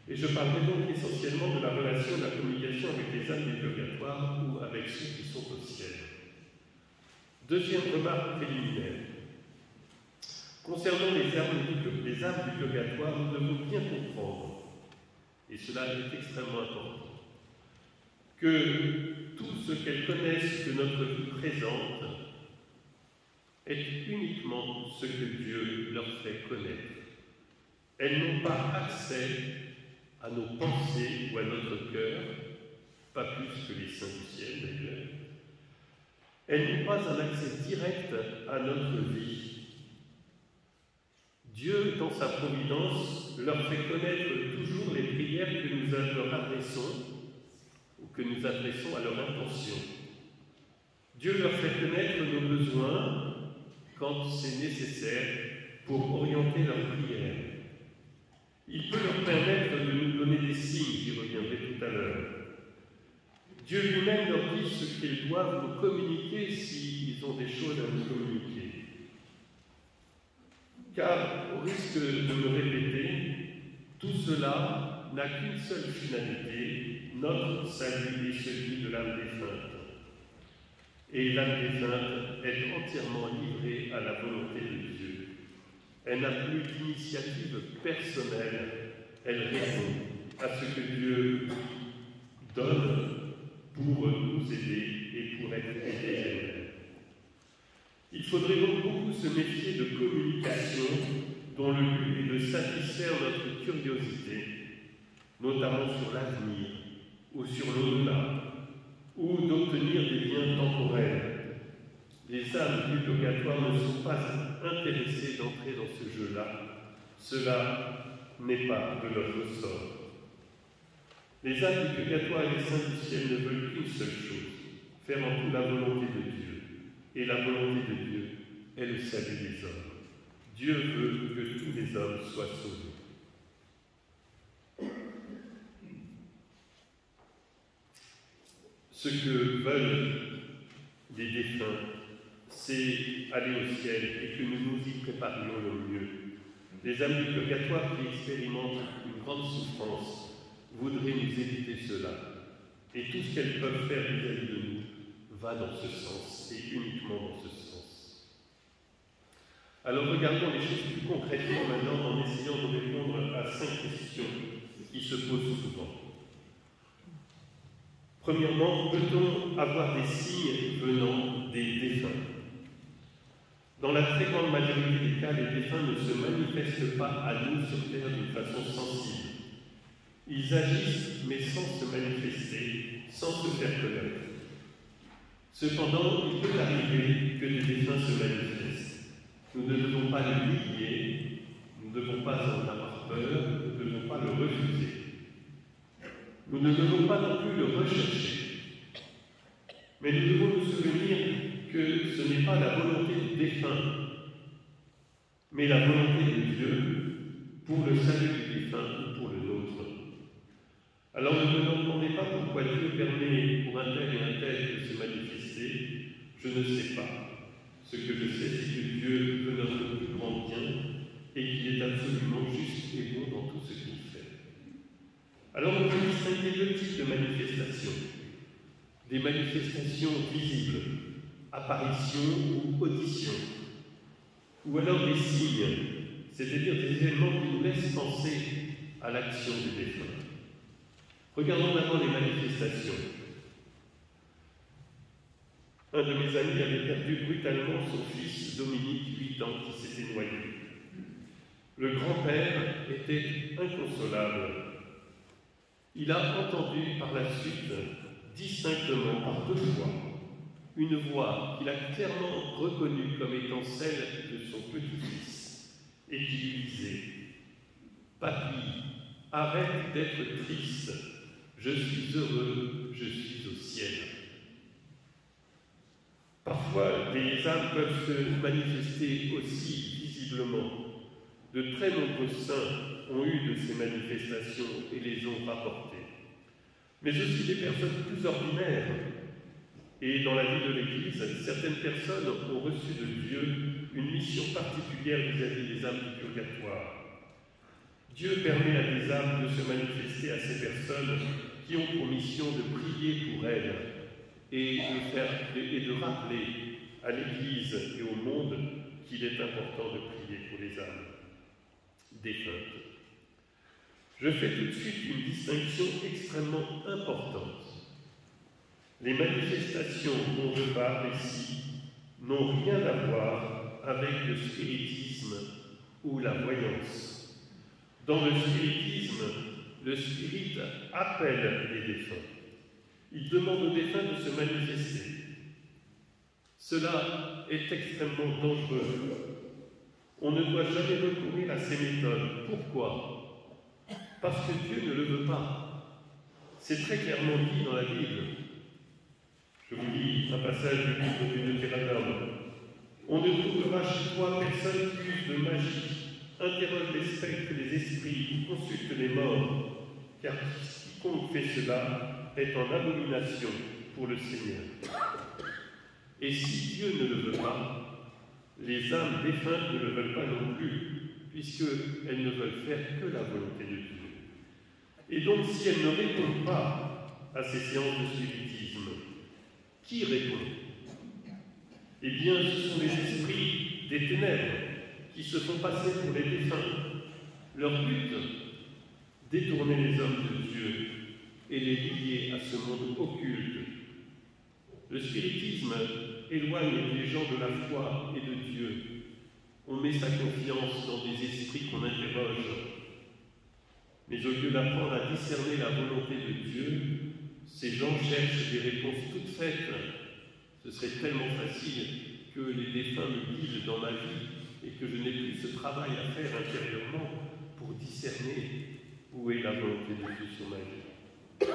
et je parlerai donc essentiellement de la relation, de la communication avec les âmes des purgatoires ou avec ceux qui sont au ciel. Deuxième remarque préliminaire. Concernant les âmes du purgatoire, nous devons bien comprendre, et cela est extrêmement important, que tout ce qu'elles connaissent de notre vie présente est uniquement ce que Dieu leur fait connaître. Elles n'ont pas accès à nos pensées ou à notre cœur, pas plus que les saints du ciel d'ailleurs. Elles n'ont pas un accès direct à notre vie. Dieu, dans sa providence, leur fait connaître toujours les prières que nous leur adressons ou que nous adressons à leur intention. Dieu leur fait connaître nos besoins quand c'est nécessaire pour orienter leurs prières. Il peut leur permettre de nous donner des signes, j'y reviendrai tout à l'heure. Dieu lui-même leur dit ce qu'ils doivent nous communiquer s'ils ont des choses à nous communiquer. Car, au risque de me répéter, tout cela n'a qu'une seule finalité, notre salut et celui de l'âme défunte. Et l'âme défunte est entièrement livrée à la volonté de Dieu. Elle n'a plus d'initiative personnelle, elle répond à ce que Dieu donne pour nous aider et pour être aidée elle-même. Il faudrait donc beaucoup se méfier de communications dont le but est de satisfaire notre curiosité, notamment sur l'avenir ou sur l'au-delà, ou d'obtenir des biens temporels. Les âmes du purgatoire ne sont pas intéressées d'entrer dans ce jeu-là. Cela n'est pas de leur ressort. Les âmes du purgatoire et les saints du ciel ne veulent qu'une seule chose, faire en tout la volonté de Dieu. Et la volonté de Dieu est le salut des hommes. Dieu veut que tous les hommes soient sauvés. Ce que veulent les défunts, c'est aller au ciel et que nous nous y préparions le mieux. Les âmes du purgatoire qui expérimentent une grande souffrance voudraient nous éviter cela. Et tout ce qu'elles peuvent faire vis-à-vis de nous va dans ce sens, et uniquement dans ce sens. Alors regardons les choses plus concrètement maintenant en essayant de répondre à 5 questions qui se posent souvent. Premièrement, peut-on avoir des signes venant des défunts? Dans la très grande majorité des cas, les défunts ne se manifestent pas à nous sur Terre d'une façon sensible. Ils agissent, mais sans se manifester, sans se faire connaître. Cependant, il peut arriver que des défunts se manifestent. Nous ne devons pas le nier, nous ne devons pas en avoir peur, nous ne devons pas le refuser. Nous ne devons pas non plus le rechercher. Mais nous devons nous souvenir que ce n'est pas la volonté du défunt, mais la volonté de Dieu pour le salut du défunt ou pour le nôtre. Alors ne me demandez pas pourquoi Dieu permet pour un tel et un tel de se manifester. Je ne sais pas. Ce que je sais, c'est que Dieu veut notre plus grand bien et qu'il est absolument juste et bon dans tout ce qu'il fait. Alors on peut distinguer 2 types de manifestations. Des manifestations visibles, apparitions ou auditions, ou alors des signes, c'est-à-dire des éléments qui nous laissent penser à l'action du défunt. Regardons d'abord les manifestations. Un de mes amis avait perdu brutalement son fils Dominique, 8 ans, qui s'était noyé. Le grand-père était inconsolable. Il a entendu par la suite, distinctement, par 2 fois, une voix qu'il a clairement reconnue comme étant celle de son petit-fils, et qui lui disait « Papy, arrête d'être triste, je suis heureux, je suis au ciel. » Parfois, les âmes peuvent se manifester aussi visiblement. De très nombreux saints ont eu de ces manifestations et les ont rapportées. Mais aussi des personnes plus ordinaires. Et dans la vie de l'Église, certaines personnes ont reçu de Dieu une mission particulière vis-à-vis des âmes du purgatoire. Dieu permet à des âmes de se manifester à ces personnes qui ont pour mission de prier pour elles et de rappeler à l'Église et au monde qu'il est important de prier pour les âmes défuntes. Je fais tout de suite une distinction extrêmement importante. Les manifestations dont je parle ici n'ont rien à voir avec le spiritisme ou la voyance. Dans le spiritisme, le spirit appelle les défunts. Il demande aux défunts de se manifester. Cela est extrêmement dangereux. On ne doit jamais recourir à ces méthodes. Pourquoi? Parce que Dieu ne le veut pas. C'est très clairement dit dans la Bible. Je vous lis un passage du livre du Deutéronome. On ne trouvera chez toi personne qui use de magie, interroge les spectres et les esprits, ou consulte les morts, car quiconque fait cela est en abomination pour le Seigneur. Et si Dieu ne le veut pas, les âmes défuntes ne le veulent pas non plus, puisqu'elles ne veulent faire que la volonté de Dieu. Et donc, si elles ne répondent pas à ces séances de spiritisme, qui répond? Eh bien, ce sont les esprits des ténèbres qui se font passer pour les défunts. Leur but, détourner les hommes de Dieu et les lier à ce monde occulte. Le spiritisme éloigne les gens de la foi et de Dieu. on met sa confiance dans des esprits qu'on interroge. Mais au lieu d'apprendre à discerner la volonté de Dieu, ces gens cherchent des réponses toutes faites. Ce serait tellement facile que les défunts me guident dans ma vie et que je n'ai plus ce travail à faire intérieurement pour discerner où est la volonté de Dieu sur ma vie.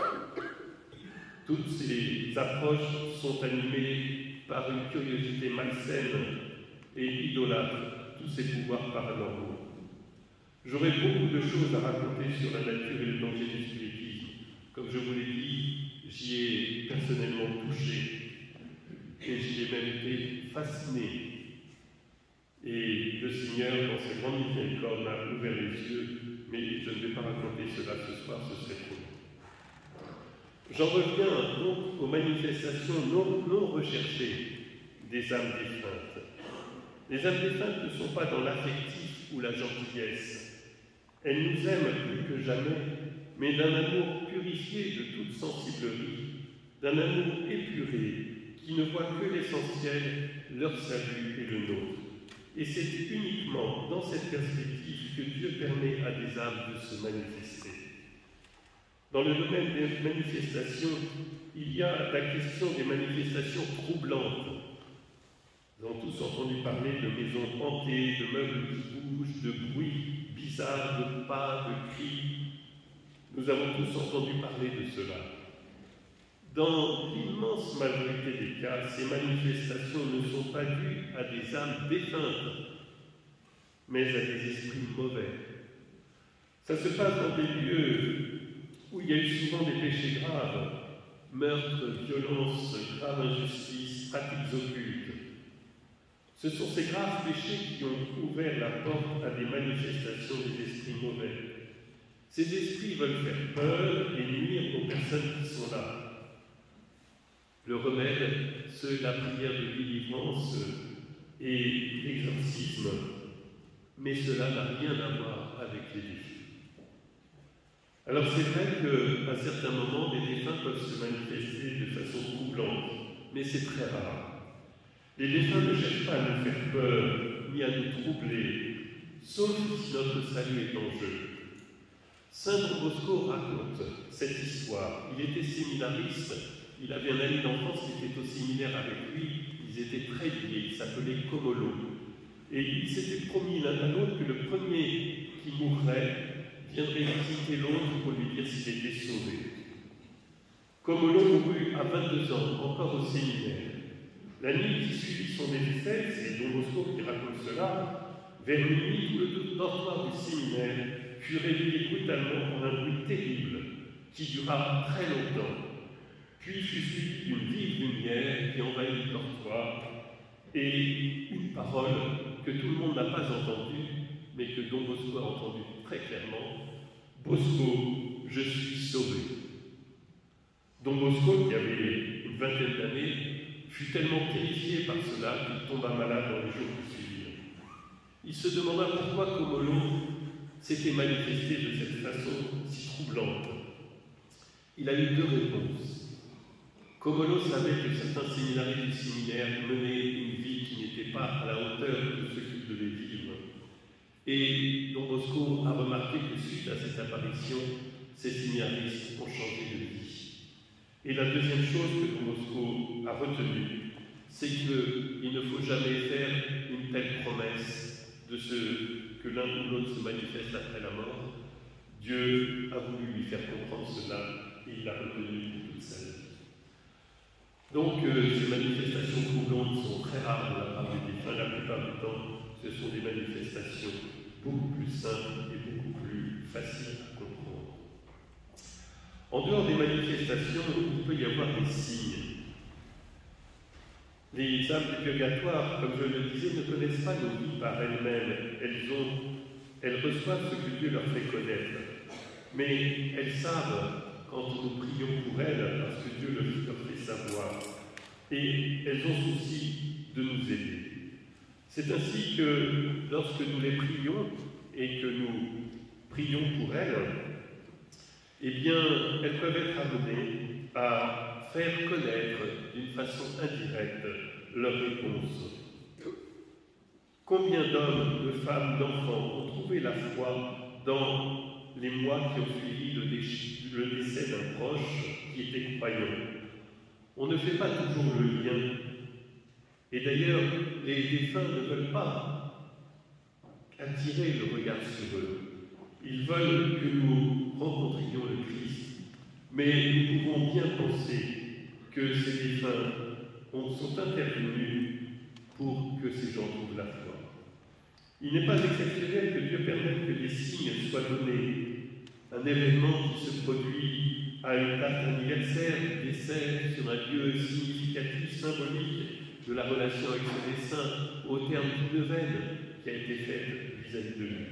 Toutes ces approches sont animées par une curiosité malsaine et idolâtre tous ces pouvoirs paranormaux. J'aurais beaucoup de choses à raconter sur la nature et le danger du spiritisme. Comme je vous l'ai dit, j'y ai personnellement touché et j'y ai même été fasciné. Et le Seigneur, dans sa grande miséricorde, m'a ouvert les yeux, mais je ne vais pas raconter cela ce soir, ce serait trop long. J'en reviens donc aux manifestations non recherchées des âmes défuntes. Les âmes défuntes ne sont pas dans l'affectif ou la gentillesse. Elles nous aiment plus que jamais, mais d'un amour purifié de toute sensiblerie, d'un amour épuré, qui ne voit que l'essentiel, leur salut et le nôtre. Et c'est uniquement dans cette perspective que Dieu permet à des âmes de se manifester. Dans le domaine des manifestations, il y a la question des manifestations troublantes. Nous avons tous entendu parler de maisons hantées, de meubles qui bougent, de bruits bizarres, de pas, de cris. Nous avons tous entendu parler de cela. Dans l'immense majorité des cas, ces manifestations ne sont pas dues à des âmes défuntes, mais à des esprits mauvais. Ça se passe dans des lieux où il y a eu souvent des péchés graves, meurtres, violences, graves injustices, pratiques occultes. Ce sont ces graves péchés qui ont ouvert la porte à des manifestations des esprits mauvais. Ces esprits veulent faire peur et nuire aux personnes qui sont là. Le remède, c'est la prière de délivrance et l'exorcisme. Mais cela n'a rien à voir avec les défunts. Alors c'est vrai qu'à certains moments, des défunts peuvent se manifester de façon troublante, mais c'est très rare. Les défunts ne cherchent pas à nous faire peur, ni à nous troubler, sauf si notre salut est en jeu. Saint Don Bosco raconte cette histoire. Il était séminariste, il avait un ami d'enfance qui était au séminaire avec lui, ils étaient très liés, il s'appelait Comolo. Et ils s'étaient promis l'un à l'autre que le premier qui mourrait viendrait visiter l'autre pour lui dire s'il était sauvé. Comolo mourut à 22 ans, encore au séminaire. La nuit qui suivit son décès, c'est Don Bosco qui raconte cela, vers minuit, tout le dortoir du séminaire fut réveillé brutalement par un bruit terrible qui dura très longtemps, puis fut suivi d'une vive lumière qui envahit le dortoir et une parole que tout le monde n'a pas entendue, mais que Don Bosco a entendue très clairement. Bosco, je suis sauvé. Don Bosco, qui avait une vingtaine d'années, fut tellement terrifié par cela qu'il tomba malade dans les jours qui suivirent. Il se demanda pourquoi Comolo s'était manifesté de cette façon si troublante. Il a eu deux réponses. Comolo savait que certains séminaristes du séminaire menaient une vie qui n'était pas à la hauteur de ce qu'ils devaient vivre. Et Don Bosco a remarqué que suite à cette apparition, ces séminaristes ont changé de vie. Et la deuxième chose que Don Bosco a retenue, c'est qu'il ne faut jamais faire une telle promesse de ce que l'un ou l'autre se manifeste après la mort. Dieu a voulu lui faire comprendre cela et il l'a retenu toute sa vie. Donc, ces manifestations troublantes sont très rares de la part des défunts. La plupart du temps, ce sont des manifestations beaucoup plus simples et beaucoup plus faciles à comprendre. En dehors des manifestations, il peut y avoir des signes. Les âmes du purgatoire, comme je le disais, ne connaissent pas nos vies par elles-mêmes. Elles reçoivent ce que Dieu leur fait connaître. Mais elles savent quand nous prions pour elles, parce que Dieu leur fait savoir. Et elles ont souci de nous aider. C'est ainsi que lorsque nous les prions et que nous prions pour elles, eh bien, elles peuvent être amenées à faire connaître d'une façon indirecte leur réponse. Combien d'hommes, de femmes, d'enfants ont trouvé la foi dans les mois qui ont suivi le décès d'un proche qui était croyant? On ne fait pas toujours le lien. Et d'ailleurs, les défunts ne veulent pas attirer le regard sur eux. Ils veulent que nous rencontrions le Christ. Mais nous pouvons bien penser que ces défunts sont intervenus pour que ces gens trouvent la foi. Il n'est pas exceptionnel que Dieu permette que des signes soient donnés. Un événement qui se produit à une date anniversaire du décès sur un lieu significatif, symbolique de la relation avec ce dessein, au terme d'une veine qui a été faite vis-à-vis de lui.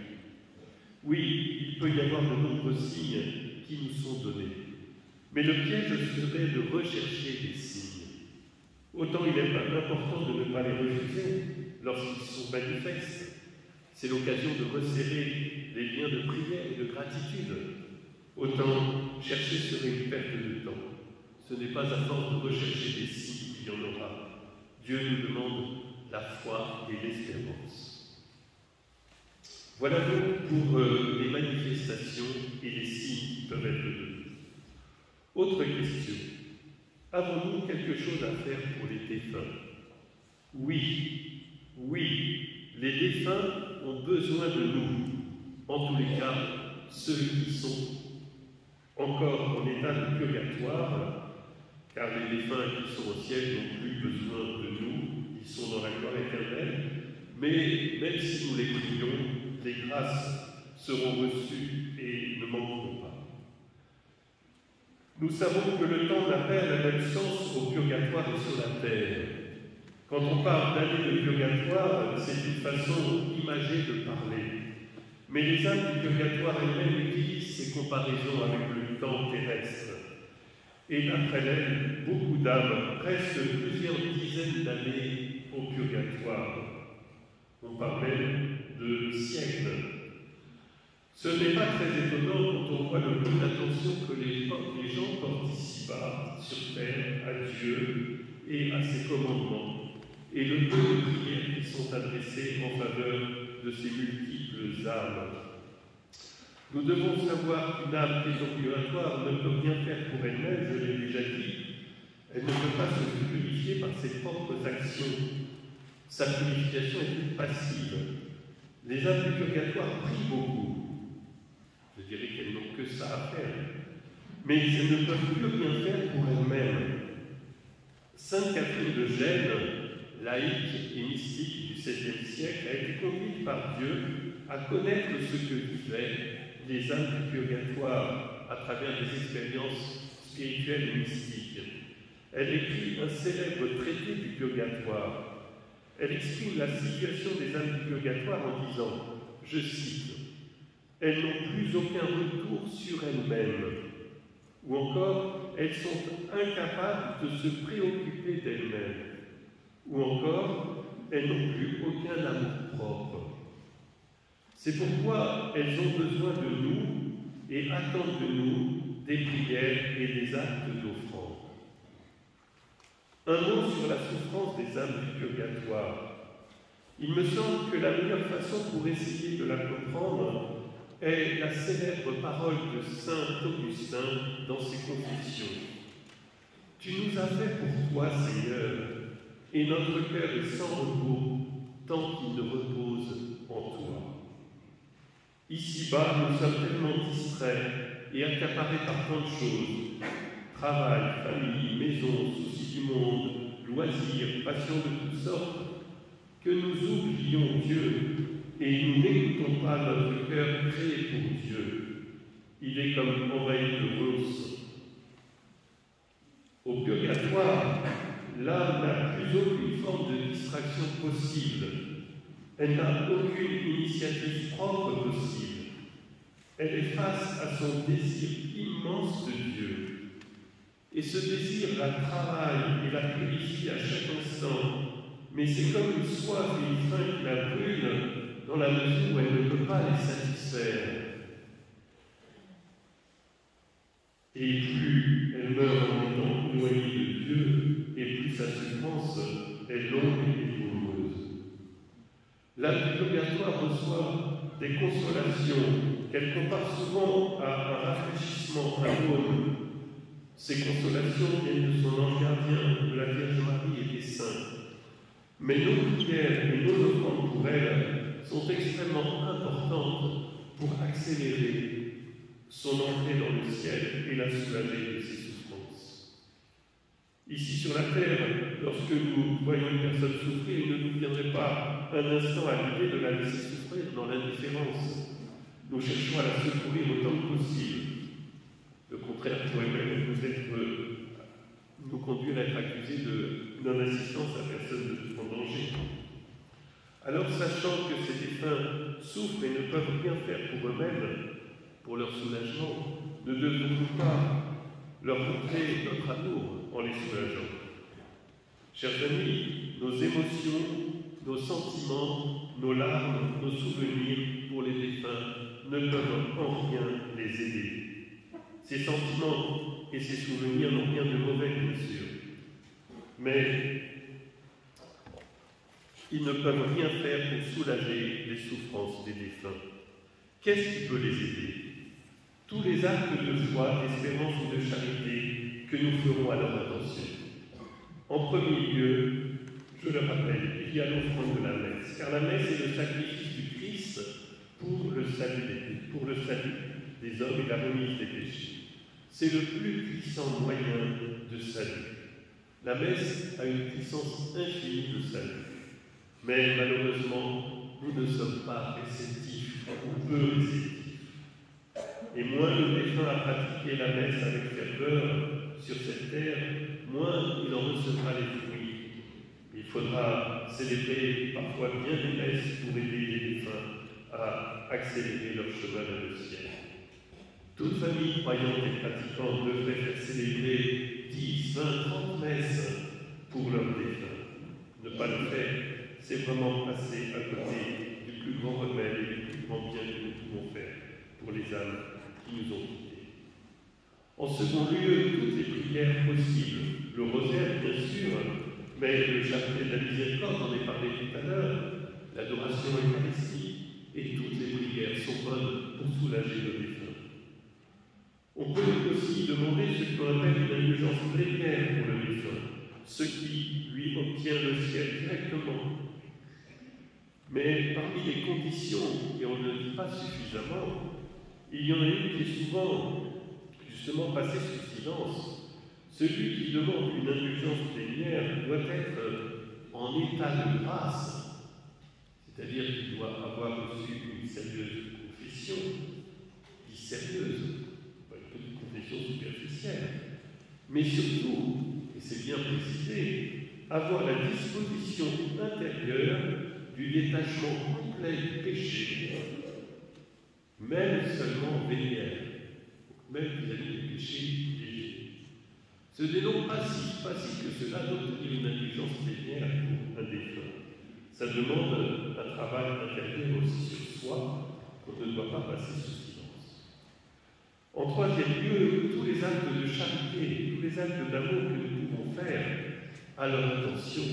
Oui, il peut y avoir de nombreux signes qui nous sont donnés. Mais le piège serait de rechercher des signes. Autant il est important de ne pas les refuser lorsqu'ils sont manifestes. C'est l'occasion de resserrer les liens de prière et de gratitude. Autant chercher serait une perte de temps. Ce n'est pas à force de rechercher des signes qu'il y en aura. Dieu nous demande la foi et l'espérance. Voilà donc pour les manifestations et les signes qui peuvent être donnés. Autre question. Avons-nous quelque chose à faire pour les défunts? Oui, les défunts ont besoin de nous. En tous les cas, ceux qui sont encore en état de purgatoire, car les défunts qui sont au ciel n'ont plus besoin de nous, ils sont dans la gloire éternelle, mais même si nous les prions, les grâces seront reçues et ne manqueront pas. Nous savons que le temps n'a pas le même sens au purgatoire et sur la terre. Quand on parle d'années de purgatoire, c'est une façon imagée de parler. Mais les âmes du purgatoire elles-mêmes utilisent ces comparaisons avec le temps terrestre. Et d'après elles, beaucoup d'âmes restent plusieurs dizaines d'années au purgatoire. On parlait de siècles. Ce n'est pas très étonnant quand on voit le peu d'attention que les gens portent ici-bas, sur terre, à Dieu et à ses commandements, et le peu de prières qui sont adressées en faveur de ces multiples âmes. Nous devons savoir qu'une âme qui est au purgatoire ne peut rien faire pour elle-même, je l'ai déjà dit. Elle ne peut pas se purifier par ses propres actions. Sa purification est passive. Les âmes du purgatoire prient beaucoup. Je dirais qu'elles n'ont que ça à faire. Mais elles ne peuvent plus rien faire pour elles-mêmes. Sainte Catherine de Gênes, laïque et mystique du XVIe siècle, a été conduite par Dieu à connaître ce que vivaient les âmes du purgatoire à travers des expériences spirituelles et mystiques. Elle écrit un célèbre traité du purgatoire. Elle exprime la situation des âmes du purgatoire en disant, je cite, « Elles n'ont plus aucun retour sur elles-mêmes. » Ou encore, « Elles sont incapables de se préoccuper d'elles-mêmes. » Ou encore, « Elles n'ont plus aucun amour-propre. » C'est pourquoi elles ont besoin de nous et attendent de nous des prières et des actes d'offrande. Un mot sur la souffrance des âmes du purgatoire. Il me semble que la meilleure façon pour essayer de la comprendre est la célèbre parole de saint Augustin dans ses Confessions. « Tu nous as fait pour toi, Seigneur, et notre cœur est sans repos tant qu'il ne repose en toi. » Ici-bas, nous sommes tellement distraits et accaparés par tant de choses. Travail, famille, maison, soucis du monde, loisirs, passions de toutes sortes, que nous oublions Dieu et nous n'écoutons pas notre cœur créé pour Dieu. Il est comme envahi de roses. Au purgatoire, l'âme n'a plus aucune forme de distraction possible. Elle n'a aucune initiative propre possible. Elle est face à son désir immense de Dieu. Et ce désir la travaille et la purifie à chaque instant. Mais c'est comme une soif et une faim qui la brûle dans la mesure où elle ne peut pas les satisfaire. Et plus elle meurt en étant éloignée de Dieu, et plus sa souffrance est longue et douloureuse. l'âme du purgatoire reçoit des consolations qu'elle compare souvent à un rafraîchissement, un baume. Ces consolations viennent de son ange gardien, de la Vierge Marie et des saints. Mais nos prières et nos offrandes pour elle sont extrêmement importantes pour accélérer son entrée dans le ciel et la soulager de ses souffrances. Ici sur la terre, lorsque nous voyons une personne souffrir, il ne nous viendrait pas un instant à l'idée de la laisser souffrir dans l'indifférence. Nous cherchons à la secourir autant que possible. Le contraire pourrait même nous conduire à être accusés de non-assistance à personne en danger. Alors, sachant que ces défunts souffrent et ne peuvent rien faire pour eux-mêmes, pour leur soulagement, ne devons-nous pas leur montrer notre amour en les soulageant? Chers amis, nos émotions, nos sentiments, nos larmes, nos souvenirs pour les défunts ne peuvent en rien les aider. Ces sentiments et ces souvenirs n'ont rien de mauvais, bien sûr, mais ils ne peuvent rien faire pour soulager les souffrances des défunts. Qu'est-ce qui peut les aider? Tous les actes de foi, d'espérance ou de charité que nous ferons à leur intention. En premier lieu, je le rappelle, il y a l'offrande de la messe, car la messe est le sacrifice du Christ pour le salut des hommes et la remise des péchés. C'est le plus puissant moyen de salut. La messe a une puissance infinie de salut. Mais malheureusement, nous ne sommes pas réceptifs ou peu réceptifs. Et moins le défunt a pratiqué la messe avec ferveur sur cette terre, moins il en recevra les fruits. Il faudra célébrer parfois bien des messes pour aider les défunts à accélérer leur chemin vers le ciel. Toute famille croyante et pratiquante devrait faire célébrer 10, 20, 30 messes pour leurs défunts. Ne pas le faire, c'est vraiment passer à côté du plus grand remède et du plus grand bien que nous pouvons faire pour les âmes qui nous ont quittés. En second lieu, toutes les prières possibles, le rosaire bien sûr, mais le chapelet de la miséricorde, j'en ai parlé tout à l'heure, l'adoration eucharistique, et toutes les prières sont bonnes pour soulager le défunt. On peut aussi demander ce qu'on appelle une indulgence plénière pour le défunt, ce qui lui obtient le ciel directement. Mais parmi les conditions, et on ne le dit pas suffisamment, il y en a une qui est souvent justement passée sous silence. Celui qui demande une indulgence plénière doit être en état de grâce, c'est-à-dire qu'il doit avoir reçu une sérieuse confession, dit sérieuse, pas une petite confession superficielle, mais surtout, et c'est bien précisé, avoir la disposition intérieure du détachement complet du péché, même seulement véniel, même vis-à-vis des péchés légers. Ce n'est donc pas si facile que cela d'obtenir une indulgence plénière pour un défunt. Ça demande un travail intérieur aussi sur soi qu'on ne doit pas passer sous silence. En troisième lieu, tous les actes de charité, tous les actes d'amour que nous pouvons faire à leur intention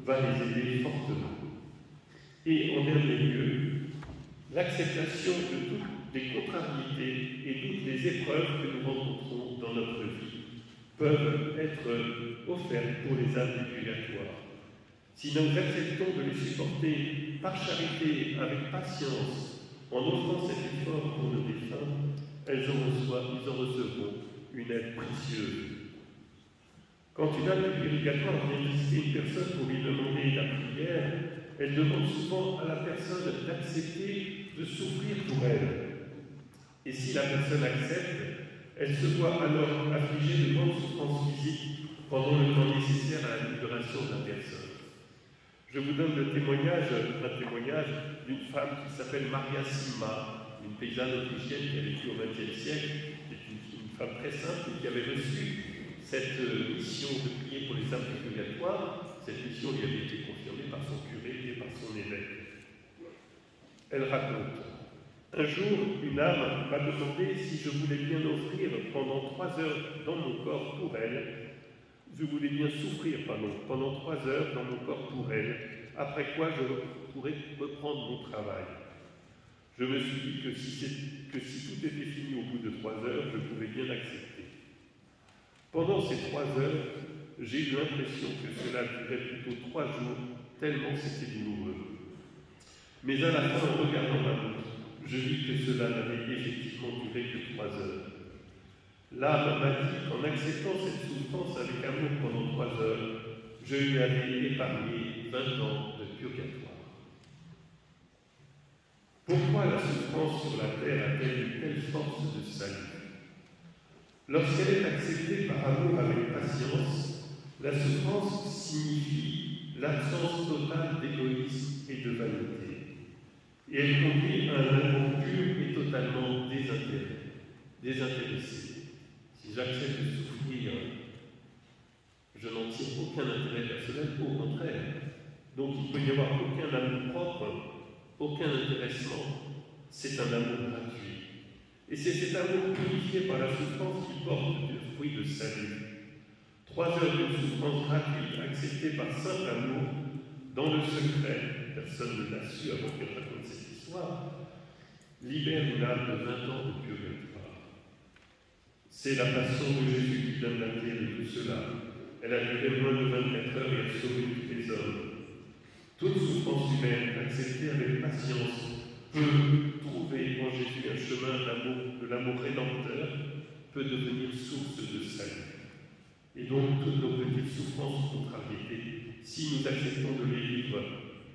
va les aider fortement. Et en dernier lieu, l'acceptation de toutes les contrariétés et toutes les épreuves que nous rencontrons dans notre vie peuvent être offertes pour les âmes du purgatoire. Si nous acceptons de les supporter par charité, avec patience, en offrant cet effort pour nos défunts, ils en recevront une aide précieuse. Quand une âme du purgatoire vient visiter une personne pour lui demander la prière, elle demande souvent à la personne d'accepter de souffrir pour elle. Et si la personne accepte, elle se voit alors affligée de grandes souffrances physiques pendant le temps nécessaire à la libération de la personne. Je vous donne un témoignage d'une femme qui s'appelle Maria Simma, une paysanne autrichienne qui a vécu au XXe siècle, qui est une femme très simple et qui avait reçu cette mission de prier pour les âmes du purgatoire. Cette mission lui avait été confirmée par son curé et par son évêque. Elle raconte: un jour, une âme m'a demandé si je voulais bien offrir pendant 3 heures dans mon corps pour elle. Je voulais bien souffrir, pendant 3 heures dans mon corps pour elle, après quoi je pourrais reprendre mon travail. Je me suis dit que si tout était fini au bout de 3 heures, je pouvais bien accepter. Pendant ces 3 heures, j'ai eu l'impression que cela durait plutôt 3 jours, tellement c'était douloureux. Mais à la fin, en regardant ma montre, je vis que cela n'avait effectivement duré que 3 heures. L'âme m'a dit qu'en acceptant cette souffrance avec amour pendant 3 heures, je lui avais épargné 20 ans de purgatoire. Pourquoi la souffrance sur la terre a-t-elle une telle force de salut? Lorsqu'elle est acceptée par amour avec patience, la souffrance signifie l'absence totale d'égoïsme et de vanité. Et elle conduit à un amour pur et totalement désintéressé. Si j'accepte de souffrir, je n'en tire aucun intérêt personnel, au contraire. Donc il ne peut y avoir aucun amour propre, aucun intéressement. C'est un amour gratuit. Et c'est cet amour purifié par la souffrance qui porte le fruit de salut. 3 heures de souffrance gratuite acceptée par simple amour, dans le secret, personne ne l'a su avant qu'elle raconte cette histoire, libère une âme de 20 ans de purgatoire. C'est la passion de Jésus qui donne la clé de tout cela. Elle a duré moins de 24 heures et a sauvé tous les hommes. Toute souffrance humaine acceptée avec patience peut trouver en Jésus un chemin de l'amour rédempteur, peut devenir source de salut. Et donc toutes nos petites souffrances ou contrariétés, si nous acceptons de les vivre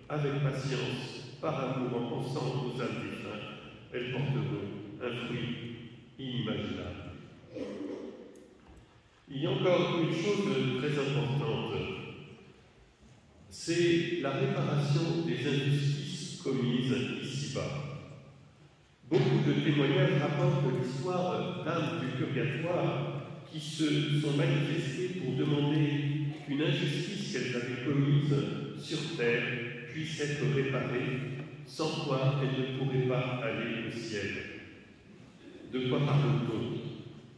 avec patience, par amour, en pensant aux âmes défuntes, elles porteront un fruit inimaginable. Il y a encore une chose très importante, c'est la réparation des injustices commises ici-bas. Beaucoup de témoignages rapportent l'histoire d'âmes du purgatoire qui se sont manifestées pour demander qu'une injustice qu'elles avaient commise sur terre puisse être réparée, sans quoi elles ne pourraient pas aller au ciel. De quoi parle-t-on?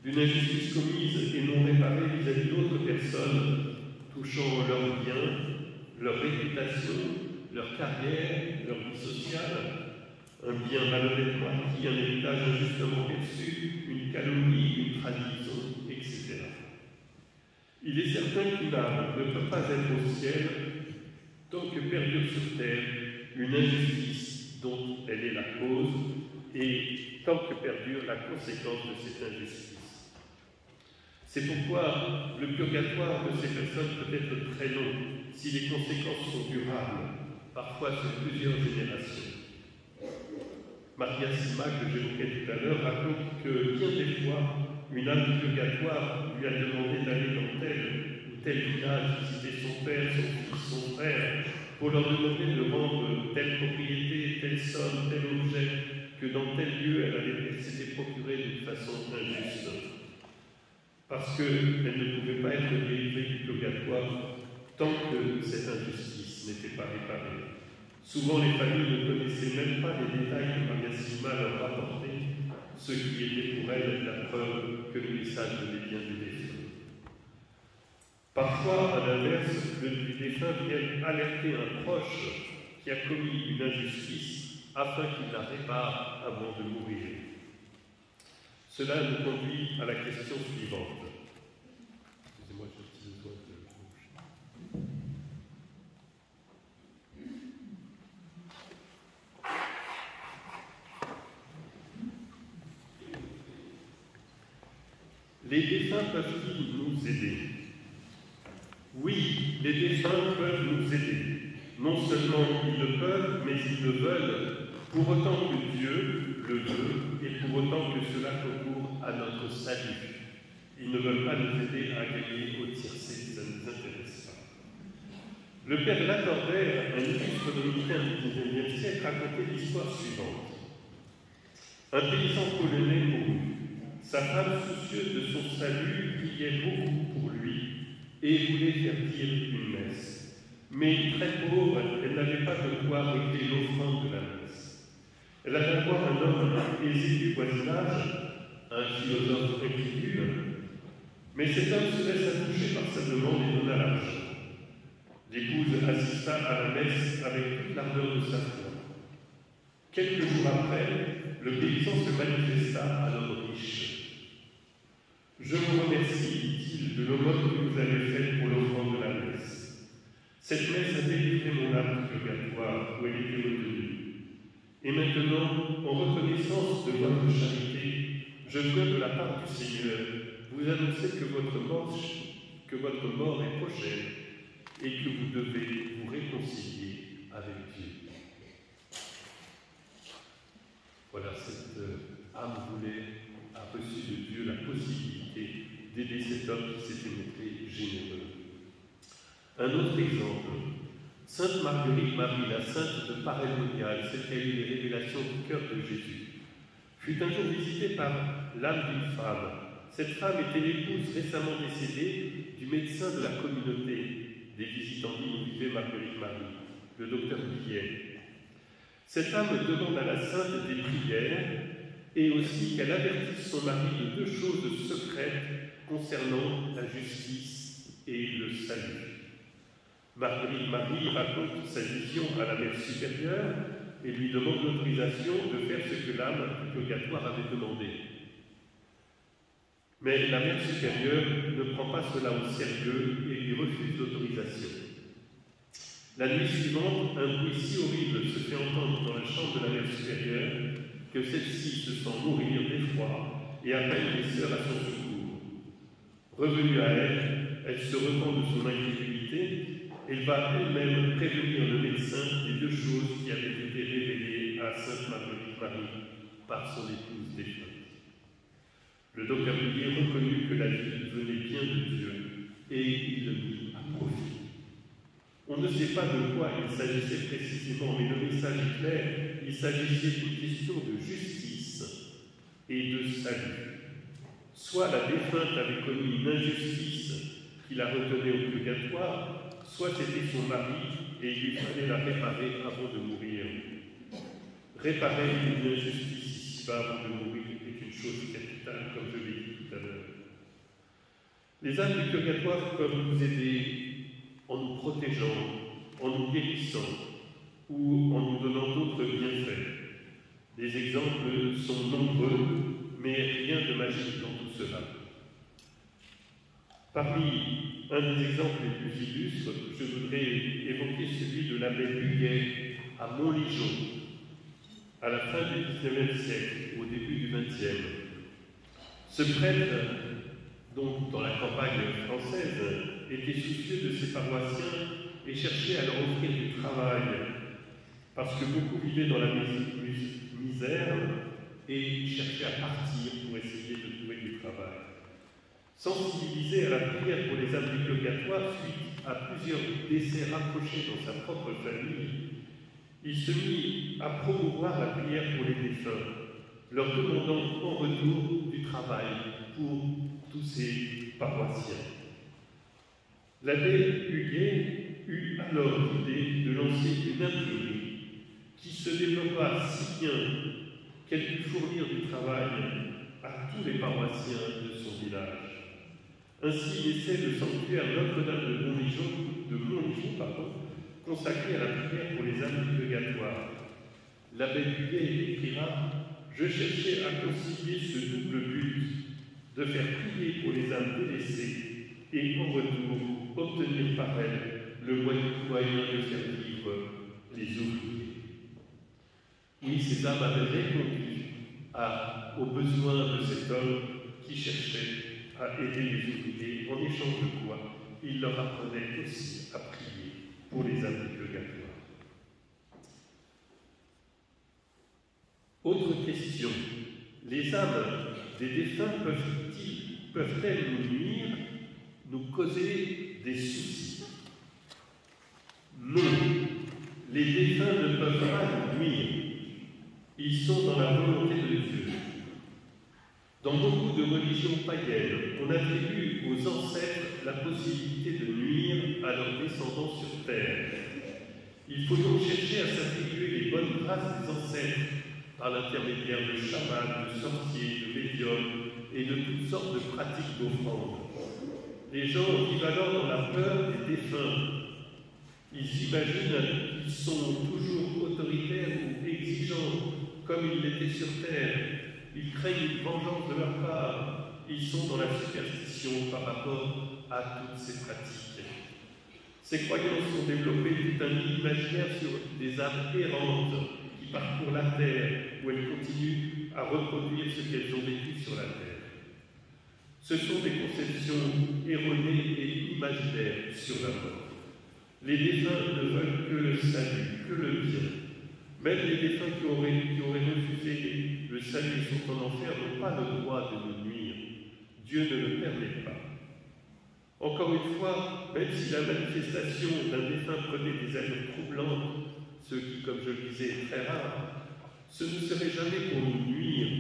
D'une injustice commise et non réparée vis-à-vis d'autres personnes, touchant leurs biens, leur réputation, leur carrière, leur vie sociale, un bien malhonnêtement acquis, un héritage injustement perçu, une calomnie, une trahison, etc. Il est certain qu'une âme ne peut pas être au ciel tant que perdure sur terre une injustice dont elle est la cause et tant que perdure la conséquence de cette injustice. C'est pourquoi le purgatoire de ces personnes peut être très long si les conséquences sont durables, parfois sur plusieurs générations. Maria Sima, que j'évoquais tout à l'heure, raconte que bien des fois, une âme du purgatoire lui a demandé d'aller dans tel ou tel village, visiter son père, son fils, son frère, pour leur demander de rendre telle propriété, telle somme, tel objet, que dans tel lieu elle s'était procurée d'une façon injuste. Parce qu'elle ne pouvait pas être délivrée du purgatoire tant que cette injustice n'était pas réparée. Souvent, les familles ne connaissaient même pas les détails que Maria Sima leur rapportait, ce qui était pour elles la preuve que le message venait bien du défunt. Parfois, à l'inverse, le défunt vient alerter un proche qui a commis une injustice afin qu'il la répare avant de mourir. Cela nous conduit à la question suivante. Excusez-moi, j'ai un petit besoin de bouche. Les défunts peuvent-ils nous aider? Oui, les défunts peuvent nous aider. Non seulement ils le peuvent, mais ils le veulent, pour autant que Dieu le veut et pour autant que cela concourt à notre salut. Ils ne veulent pas nous aider à gagner au tiercé, ça ne nous intéresse pas. Le père Lacordaire, un illustre dominicain du XIXe siècle, racontait l'histoire suivante. Un paysan polonais mourut. Sa femme, soucieuse de son salut, priait beaucoup pour lui et voulait faire dire une messe. Mais très pauvre, elle n'avait pas de quoi régler l'offrande de la messe. Elle alla voir un homme aisé du voisinage, un philosophe incrédule, mais cet homme se laissa toucher par sa demande et donna l'argent. L'épouse assista à la messe avec toute l'ardeur de sa foi. Quelques jours après, le paysan se manifesta à l'homme riche. « Je vous remercie, dit-il, de l'aumône que vous avez faite pour l'offrande de la messe. Cette messe a délivré mon âme du purgatoire où elle était retenue. Et maintenant, en reconnaissance de votre charité, je viens de la part du Seigneur vous annoncer que votre mort est prochaine et que vous devez vous réconcilier avec Dieu. » Voilà, cette âme a reçu de Dieu la possibilité d'aider cet homme qui s'était montré généreux. Un autre exemple, Sainte Marguerite Marie, la sainte de Paray-Monial, celle qui a eu les révélations du cœur de Jésus, fut un jour visitée par l'âme d'une femme. Cette femme était l'épouse récemment décédée du médecin de la communauté des visitandines où vivait Marguerite Marie, le docteur Guillet. Cette âme demande à la sainte des prières et aussi qu'elle avertisse son mari de 2 choses secrètes concernant la justice et le salut. Marguerite Marie raconte sa vision à la mère supérieure et lui demande l'autorisation de faire ce que l'âme du purgatoire avait demandé. Mais la mère supérieure ne prend pas cela au sérieux et lui refuse l'autorisation. La nuit suivante, un bruit si horrible se fait entendre dans la chambre de la mère supérieure que celle-ci se sent mourir d'effroi et appelle les sœurs à son secours. Revenue à elle, elle se repent de son incrédulité. Elle va elle-même prévenir le médecin des 2 choses qui avaient été révélées à Sainte Marguerite Marie par son épouse défunte. Le docteur Guillet reconnut que la vie venait bien de Dieu et il le mit à profit. On ne sait pas de quoi il s'agissait précisément, mais le message est clair, il s'agissait d'une question de justice et de salut. Soit la défunte avait commis une injustice qui la retenait au purgatoire, soit c'était son mari et il lui fallait la réparer avant de mourir. Réparer une injustice ici-bas avant de mourir est une chose capitale, comme je l'ai dit tout à l'heure. Les âmes du purgatoire peuvent nous aider en nous protégeant, en nous guérissant ou en nous donnant d'autres bienfaits. Les exemples sont nombreux, mais rien de magique dans tout cela. Parmi un des exemples les plus illustres, je voudrais évoquer celui de l'abbé Huguet à Montligeon, à la fin du XIXe siècle, au début du XXe. Ce prêtre, donc dans la campagne française, était soucieux de ses paroissiens et cherchait à leur offrir du travail, parce que beaucoup vivaient dans la misère et cherchaient à partir pour essayer de trouver du travail. Sensibilisé à la prière pour les âmes du purgatoire suite à plusieurs décès rapprochés dans sa propre famille, il se mit à promouvoir la prière pour les défunts, leur demandant en retour du travail pour tous ses paroissiens. L'abbé Huguet eut alors l'idée de lancer une imprimerie qui se développa si bien qu'elle put fournir du travail à tous les paroissiens de son village. Ainsi naissait le sanctuaire Notre-Dame de Montligeon, consacré à la prière pour les âmes du purgatoire. L'abbé Huguet écrira « Je cherchais à concilier ce double but de faire prier pour les âmes délaissées et en retour obtenir par elles le moyen de faire vivre les ouvriers. » Oui, ces âmes avaient répondu aux besoins de cet homme qui cherchait à aider les ouvriers, en échange de quoi il leur apprenait aussi à prier pour les âmes du purgatoire. Autre question, les âmes des défunts peuvent-elles nous nuire, nous causer des soucis? Non, les défunts ne peuvent pas nous nuire. Ils sont dans la volonté de Dieu. Dans beaucoup de religions païennes, on attribue aux ancêtres la possibilité de nuire à leurs descendants sur terre. Il faut donc chercher à s'attribuer les bonnes grâces des ancêtres par l'intermédiaire de chamans, de sorciers, de médiums et de toutes sortes de pratiques d'offrande. Les gens vivent alors dans la peur des défunts. Ils imaginent qu'ils sont toujours autoritaires ou exigeants, comme ils l'étaient sur terre. Ils craignent une vengeance de leur part. Ils sont dans la superstition par rapport à toutes ces pratiques. Ces croyances ont développé tout un imaginaire sur des âmes errantes qui parcourent la terre, où elles continuent à reproduire ce qu'elles ont vécu sur la terre. Ce sont des conceptions erronées et imaginaires sur la mort. Les défunts ne veulent que le salut, que le bien. Même les défunts qui auraient refusé le salut et sont en enfer n'ont pas le droit de nous nuire. Dieu ne le permet pas. Encore une fois, même si la manifestation d'un défunt prenait des allures troublantes, ce qui, comme je le disais, est très rare, ce ne serait jamais pour nous nuire,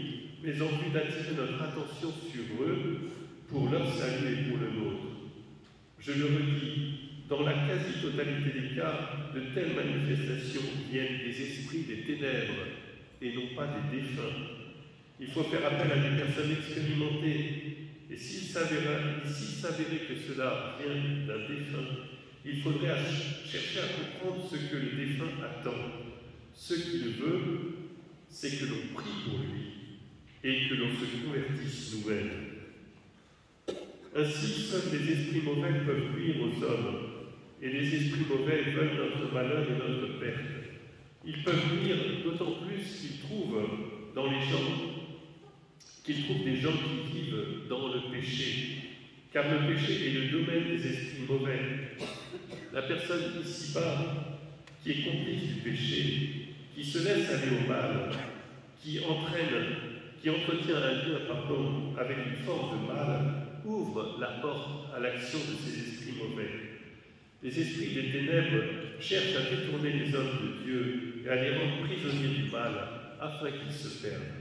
mais en vue d'attirer notre attention sur eux, pour leur salut et pour le nôtre. Je le redis, dans la quasi-totalité des cas, de telles manifestations viennent des esprits des ténèbres et non pas des défunts. Il faut faire appel à des personnes expérimentées, et s'il s'avérait que cela vient d'un défunt, il faudrait chercher à comprendre ce que le défunt attend. Ce qu'il veut, c'est que l'on prie pour lui et que l'on se convertisse nous-mêmes. Ainsi, seuls les esprits mauvais peuvent nuire aux hommes, et les esprits mauvais veulent notre malheur et notre perte. Ils peuvent nuire d'autant plus qu'ils trouvent des gens qui vivent dans le péché, car le péché est le domaine des esprits mauvais. La personne ici-bas qui est complice du péché, qui se laisse aller au mal, qui entretient un lien avec une forme de mal, ouvre la porte à l'action de ces esprits mauvais. Les esprits des ténèbres cherchent à détourner les hommes de Dieu et à les rendre prisonniers du mal, afin qu'ils se perdent.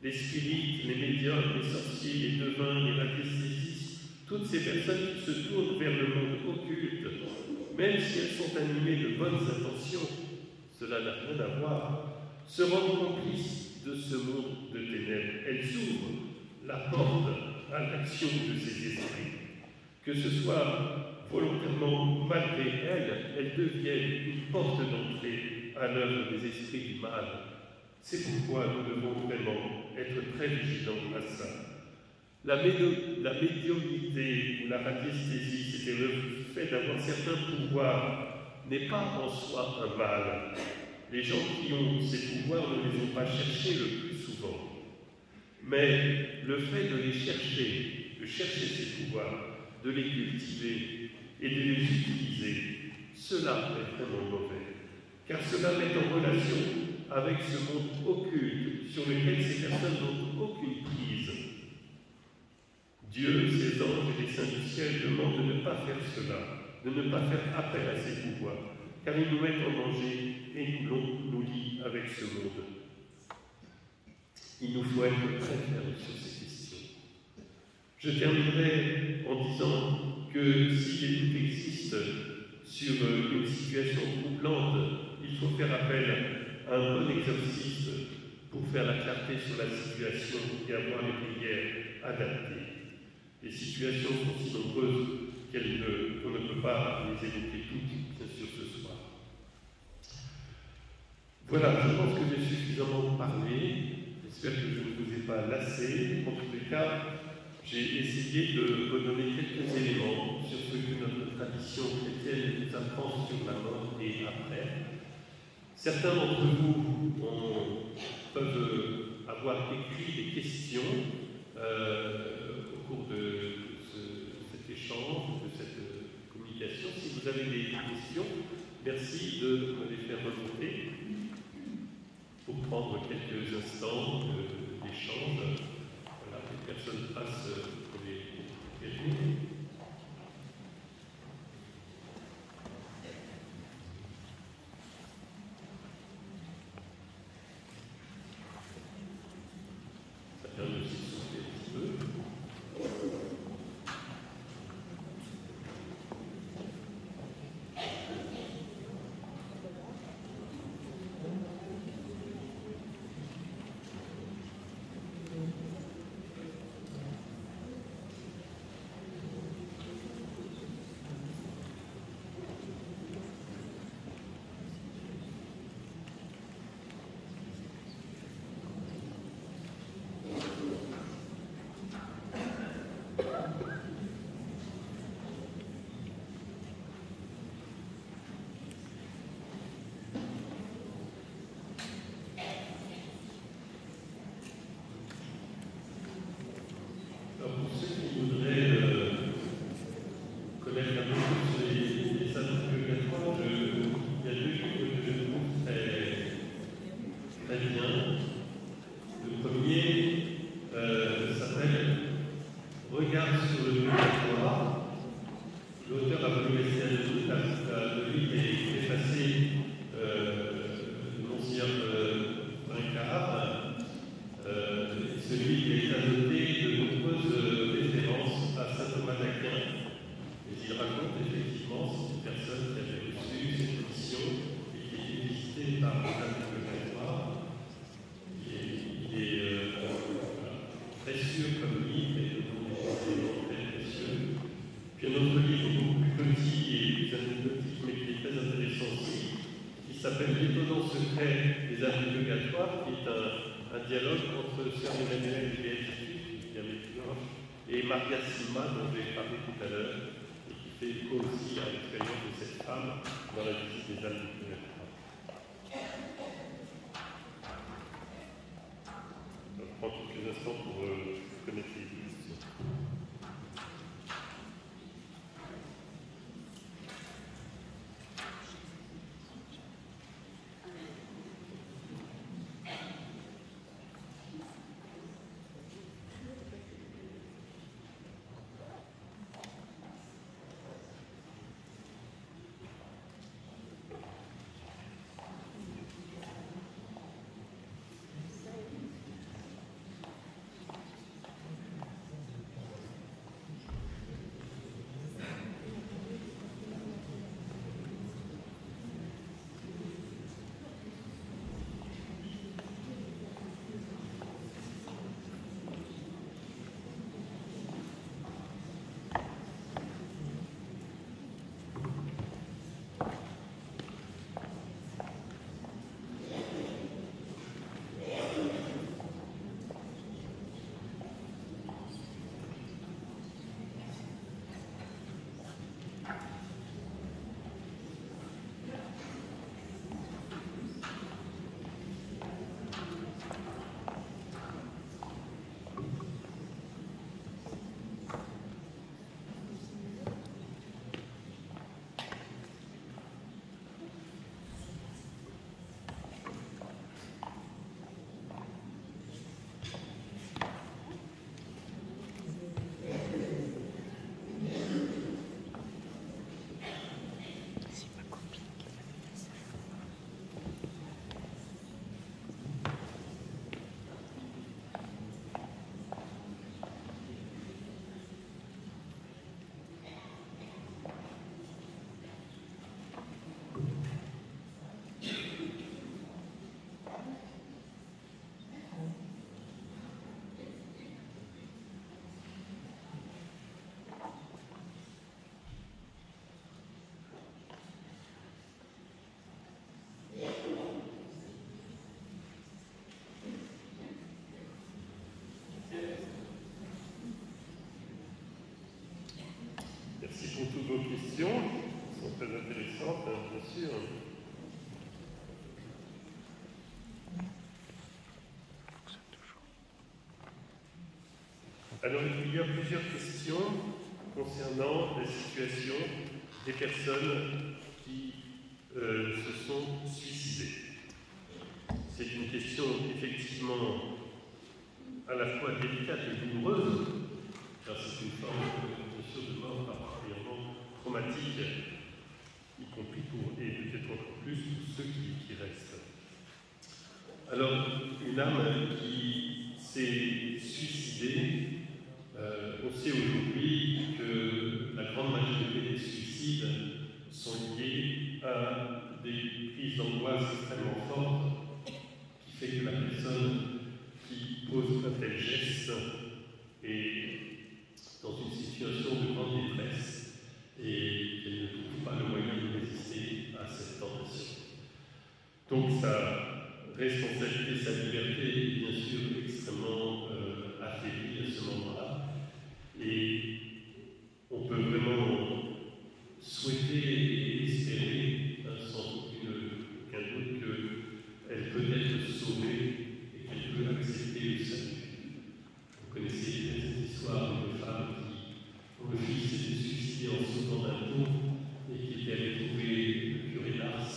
Les spirites, les médiums, les sorciers, les devins, les radiesthésistes, toutes ces personnes qui se tournent vers le monde occulte, même si elles sont animées de bonnes intentions, cela n'a rien à voir, se rendent complices de ce monde de ténèbres. Elles ouvrent la porte à l'action de ces esprits. Que ce soit volontairement ou malgré elles deviennent une porte d'entrée à l'œuvre des esprits du mal. C'est pourquoi nous devons vraiment être très vigilants à ça. La médiumnité ou la radiesthésie, c'est-à-dire le fait d'avoir certains pouvoirs, n'est pas en soi un mal. Les gens qui ont ces pouvoirs ne les ont pas cherchés le plus souvent. Mais le fait de les chercher, de chercher ces pouvoirs, de les cultiver et de les utiliser, cela est vraiment mauvais. Car cela met en relation avec ce monde occulte sur lequel ces personnes n'ont aucune prise. Dieu, ses anges et les saints du ciel demandent de ne pas faire cela, de ne pas faire appel à ces pouvoirs, car ils nous mettent en danger et nous lient avec ce monde. Il nous faut être très fermes sur ces questions. Je terminerai en disant que si des doutes existent sur une situation troublante, il faut faire appel à un bon exorciste pour faire la clarté sur la situation et avoir les prières adaptées. Les situations sont si nombreuses qu'on ne peut pas les évoquer toutes, bien sûr, ce soir. Voilà, je pense que j'ai suffisamment parlé. J'espère que je ne vous ai pas lassé. En tous les cas, j'ai essayé de redonner quelques éléments sur ce que notre tradition chrétienne nous apprend sur la mort et après. Certains d'entre vous peuvent avoir écrit des questions au cours de cet échange, de cette communication. Si vous avez des questions, merci de me les faire remonter pour prendre quelques instants d'échange. Voilà, les personnes passent pour les questions. effectivement, c'est une personne qui avait reçu cette mission et qui était visitée par les âmes purgatoires. Il est précieux comme livre et très précieux. Puis un autre livre beaucoup plus petit et plus anecdotique, mais qui est très intéressant aussi, qui s'appelle L'étonnant secret des âmes purgatoires, qui est un dialogue entre Sœur Emmanuel et Maria Silma, dont j'ai parlé tout à l'heure, et qui fait écho aussi à l'expérience de cette femme dans la visite des âmes purgatoires. Je prends quelques instants pour connaître les illustrations. Pour toutes vos questions, qui sont très intéressantes, bien sûr. Alors, il y a plusieurs questions concernant la situation des personnes qui se sont suicidées. C'est une question effectivement à la fois délicate et douloureuse, car c'est une forme de mort particulièrement traumatique, y compris pour, et peut-être encore plus pour ceux qui restent. Alors, une âme qui s'est suicidée, on sait aujourd'hui que la grande majorité des suicides sont liés à des crises d'angoisse extrêmement fortes, qui fait que la personne qui pose un tel geste est dans une situation de grande détresse et qu'elle ne trouve pas le moyen de résister à cette tentation. Donc sa responsabilité, sa liberté est bien sûr extrêmement affaiblie à ce moment-là. Et on peut vraiment souhaiter et espérer, sans aucun doute, qu'elle peut être sauvée et qu'elle peut accepter le salut. Vous connaissez cette histoire d'une femme dont le fils s'était suicidé en sautant d'un pont et qui était allé trouver le curé d'Ars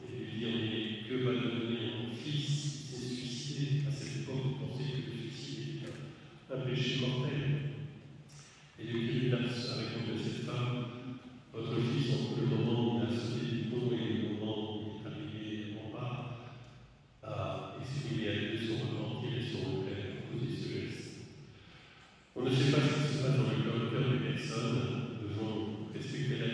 et lui dire mais que va devenir mon fils qui s'est suicidé? À cette époque, vous pensez que le suicide est un péché mortel. Et le curé d'Ars a répondu à cette femme, votre fils, entre le moment où il a sauté du pont et le moment où il est arrivé en bas, a exprimé à Dieu son repentir et son regret pour causer ce geste. On ne sait pas ce qui se passe dans le cœur des personnes, nous devons respecter la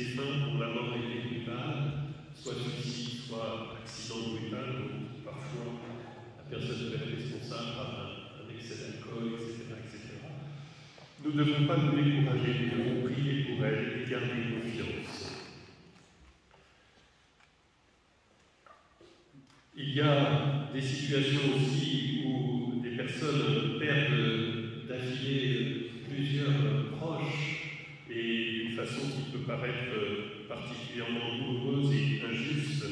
défunts dont la mort a été brutale, soit suicide, soit accident brutal, donc parfois la personne peut être responsable par un excès d'alcool, etc., etc. Nous ne devons pas nous décourager, nous devons prier pour elle et garder confiance. Il y a des situations aussi où des personnes perdent d'affilée plusieurs proches et d'une façon qui peut paraître particulièrement douloureuse et injuste.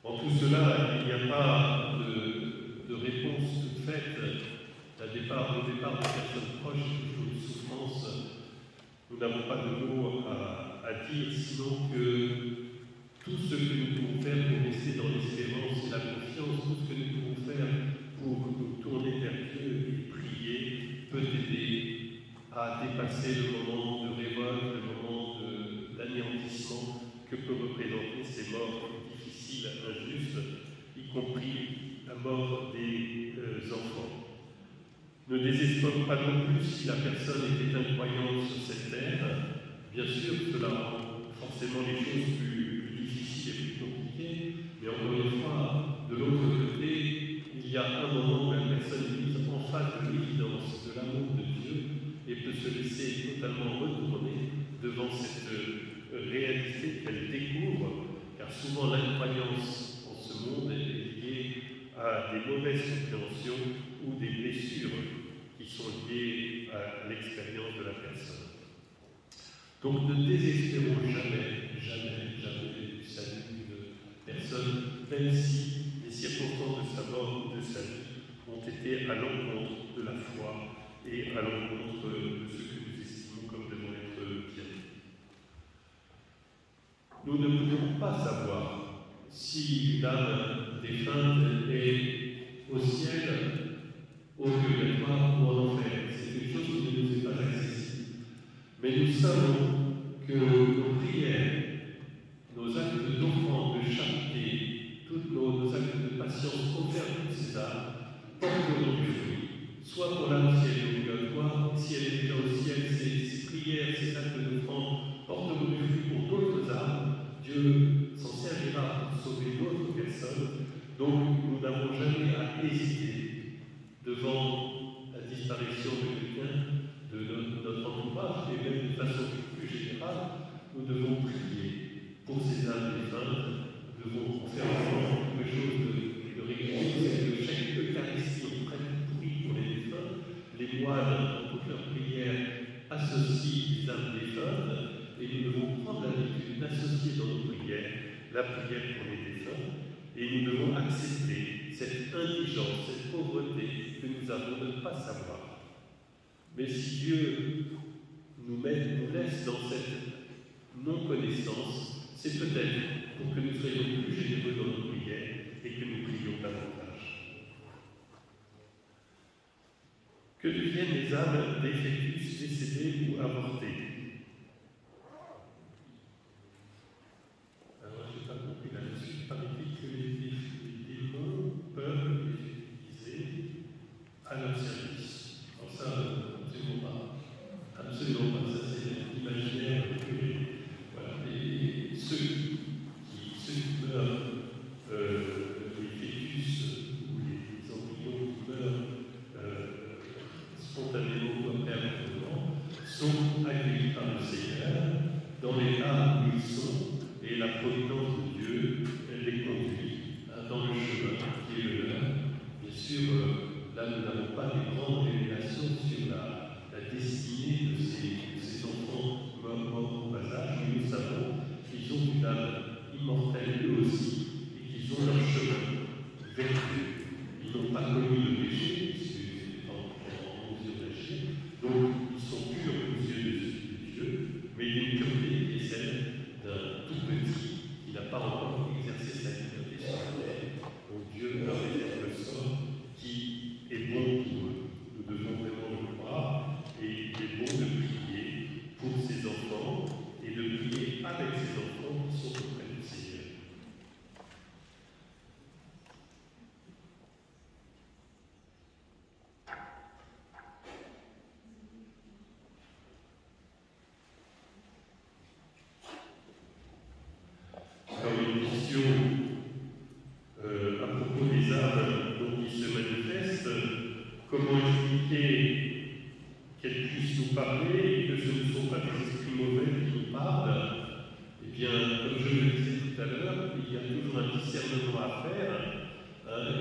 En tout cela, il n'y a pas de réponse toute faite. Au départ de personnes proches, c'est toujours une souffrance. Nous n'avons pas de mots à dire, sinon que tout ce que nous pouvons faire pour rester dans l'espérance et la confiance, tout ce que nous pouvons faire pour nous tourner vers Dieu et prier, peut aider à dépasser le moment de révolte, le moment d'anéantissement que peut représenter ces morts difficiles, injustes, y compris la mort des enfants. Ne désespérons pas non plus si la personne était incroyante sur cette terre. Bien sûr, cela rend forcément les choses plus difficiles et plus compliquées, mais encore une fois, de l'autre côté, il y a un moment où la personne est mise en face de l'évidence de l'amour de Dieu et peut se laisser totalement retourner devant cette réalité qu'elle découvre, car souvent l'incroyance en ce monde est liée à des mauvaises compréhensions ou des blessures qui sont liées à l'expérience de la personne. Donc ne désespérons jamais du salut d'une personne, même si les circonstances de sa mort ou de sa vie ont été à l'encontre de la foi et à l'encontre de ce que nous estimons comme devant être bien. Nous ne pouvons pas savoir si l'âme défunte est au ciel, au purgatoire ou en enfer. C'est une chose qui ne nous est pas accessible. Mais nous savons que nos prières, nos actes d'offrande, de charité, tous nos actes de patience envers toutes ces âmes porteront du fruit, soit pour l'âme si elle est au purgatoire, si elle est déjà au ciel, ces prières, ces actes d'offrande porteront du fruit pour d'autres âmes. Dieu s'en servira pour sauver d'autres personnes. Donc nous n'avons jamais à hésiter devant la disparition de quelqu'un de notre entourage, et même de façon plus générale, nous devons prier pour ces âmes défuntes. Nous devons faire quelque chose de régulier, c'est que chaque Eucharistie, on prie pour les défunts. Les moines, dans toute leur prière, associent les âmes défuntes, et nous devons prendre l'habitude d'associer dans nos prières la prière pour les défunts, et nous devons accepter cette indigence, cette pauvreté que nous avons de ne pas savoir. Mais si Dieu nous laisse dans cette non-connaissance, c'est peut-être pour que nous soyons plus généreux dans nos prières et que nous prions davantage. Que deviennent les âmes des fœtus décédés ou avortés? Alors, je n'ai pas compris là-dessus. Paraît-il que les démons peuvent les utiliser à leur service. Alors ça, absolument pas. Ça, c'est l'imaginaire que voilà. Et ceux qui meurent, les fœtus ou les embryons qui meurent spontanément ou après l'avortement, sont accueillis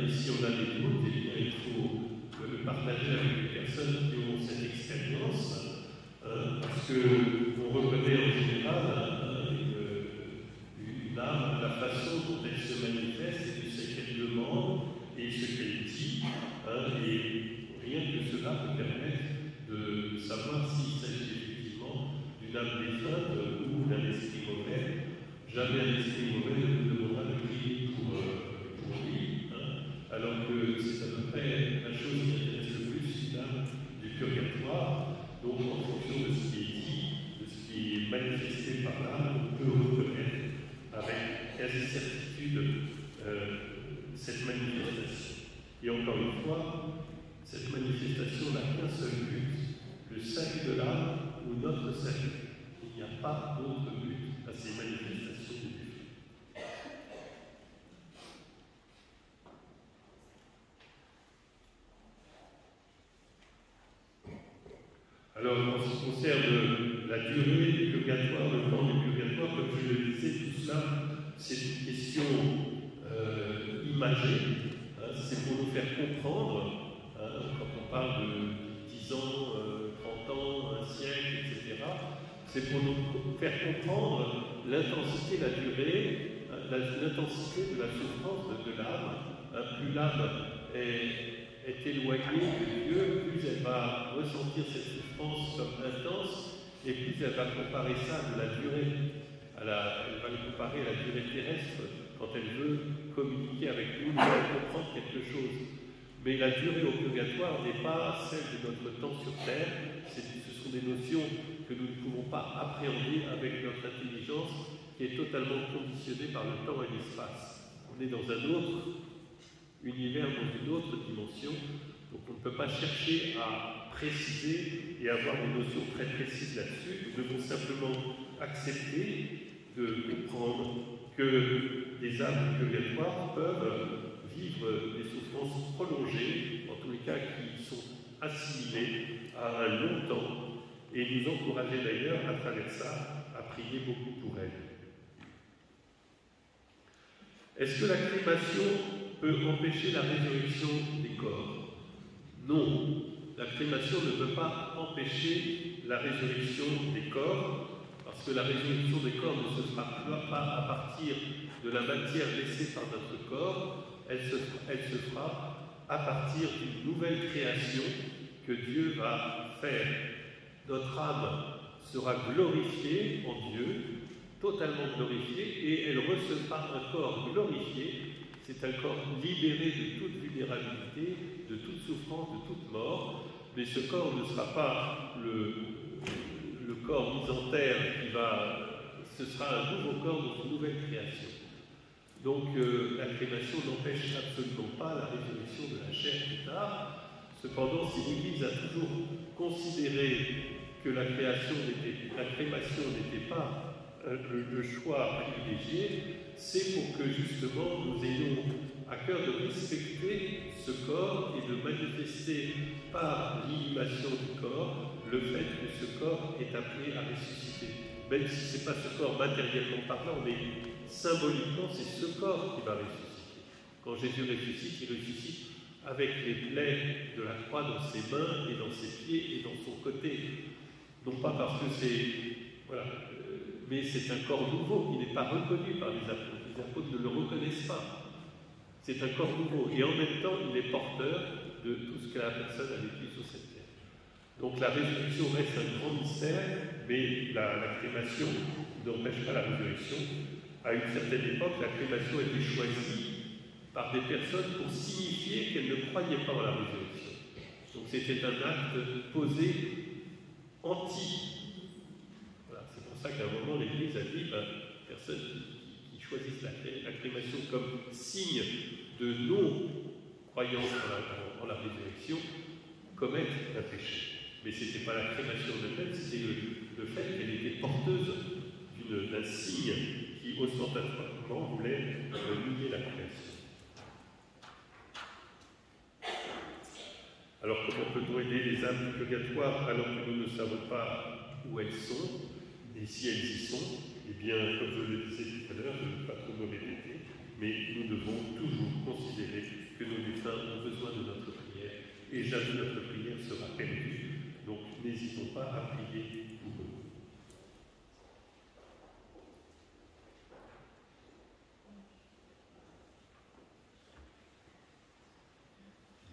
Et si on a des doutes, eh bien, il faut le partager avec les personnes qui ont cette expérience, parce qu'on reconnaît en général une âme, la façon dont elle se manifeste et de ce qu'elle demande et ce qu'elle dit, et rien que cela peut permettre de savoir s'il s'agit effectivement d'une âme défunte ou d'un esprit mauvais. Jamais un esprit mauvais ne nous demandera de prier pour lui, alors que c'est à peu près la chose qui intéresse le plus une âme du purgatoire. Donc, en fonction de ce qui est dit, de ce qui est manifesté par l'âme, on peut reconnaître avec quasi-certitude cette manifestation. Et encore une fois, cette manifestation n'a qu'un seul but, le salut de l'âme ou notre salut. Il n'y a pas d'autre but à ces manifestations de Dieu. Alors, en ce qui concerne la durée du purgatoire, le temps du purgatoire, comme je le disais, tout cela, c'est une question imagée. C'est pour nous faire comprendre, quand on parle de 10 ans, 30 ans, un siècle, etc., c'est pour nous faire comprendre l'intensité, la durée, l'intensité de la souffrance de l'âme. Plus l'âme est éloignée de Dieu, plus elle va ressentir cette souffrance comme intense, et plus elle va comparer ça de la durée. Elle va le comparer à la durée terrestre quand elle veut communiquer avec nous, nous allons comprendre quelque chose. Mais la durée au purgatoire n'est pas celle de notre temps sur Terre, ce sont des notions que nous ne pouvons pas appréhender avec notre intelligence qui est totalement conditionnée par le temps et l'espace. On est dans un autre univers, dans une autre dimension, donc on ne peut pas chercher à préciser et avoir une notion très précise là-dessus. Nous devons simplement accepter de comprendre que les âmes purgatoires peuvent vivre des souffrances prolongées, en tous les cas qui sont assimilées à un long temps, et nous encourager d'ailleurs à travers ça à prier beaucoup pour elles. Est-ce que la crémation peut empêcher la résurrection des corps? Non, la crémation ne peut pas empêcher la résurrection des corps, parce que la résurrection des corps ne se fera pas à partir de la matière laissée par notre corps, elle se fera à partir d'une nouvelle création que Dieu va faire. Notre âme sera glorifiée en Dieu, totalement glorifiée, et elle recevra un corps glorifié. C'est un corps libéré de toute vulnérabilité, de toute souffrance, de toute mort, mais ce corps ne sera pas le corps mis en terre ce sera un nouveau corps dans une nouvelle création. Donc la crémation n'empêche absolument pas la résurrection de la chair plus tard. Cependant, si l'Église a toujours considéré que la crémation n'était pas le choix privilégié, c'est pour que justement nous ayons à cœur de respecter ce corps et de manifester par l'inhumation du corps le fait que ce corps est appelé à ressusciter. Même si ce n'est pas ce corps matériellement parlant, mais symboliquement, c'est ce corps qui va ressusciter. Quand Jésus ressuscite, il ressuscite avec les plaies de la croix dans ses mains et dans ses pieds et dans son côté. Non pas parce que c'est... Voilà. Mais c'est un corps nouveau qui n'est pas reconnu par les apôtres. Les apôtres ne le reconnaissent pas. C'est un corps nouveau. Et en même temps, il est porteur de tout ce que la personne a vécu sur cette terre. Donc la résurrection reste un grand mystère, mais la crémation n'empêche pas la résurrection. À une certaine époque, la crémation a été choisie par des personnes pour signifier qu'elles ne croyaient pas en la résurrection. Donc c'était un acte posé anti. Voilà, c'est pour ça qu'à un moment, l'Église a dit, personnes qui choisissent la crémation comme signe de non-croyance en la résurrection commettent un péché. Mais ce n'était pas la crémation de elle, c'était le fait qu'elle était porteuse d'un signe qui, ostentatoirement, voulait nier la création. Alors, comment peut-on aider les âmes du purgatoire alors que nous ne savons pas où elles sont, et si elles y sont? Eh bien, comme je le disais tout à l'heure, je ne vais pas trop me répéter, mais nous devons toujours considérer que nos défunts ont besoin de notre prière, et jamais notre prière sera perdue. Donc n'hésitons pas à prier pour eux.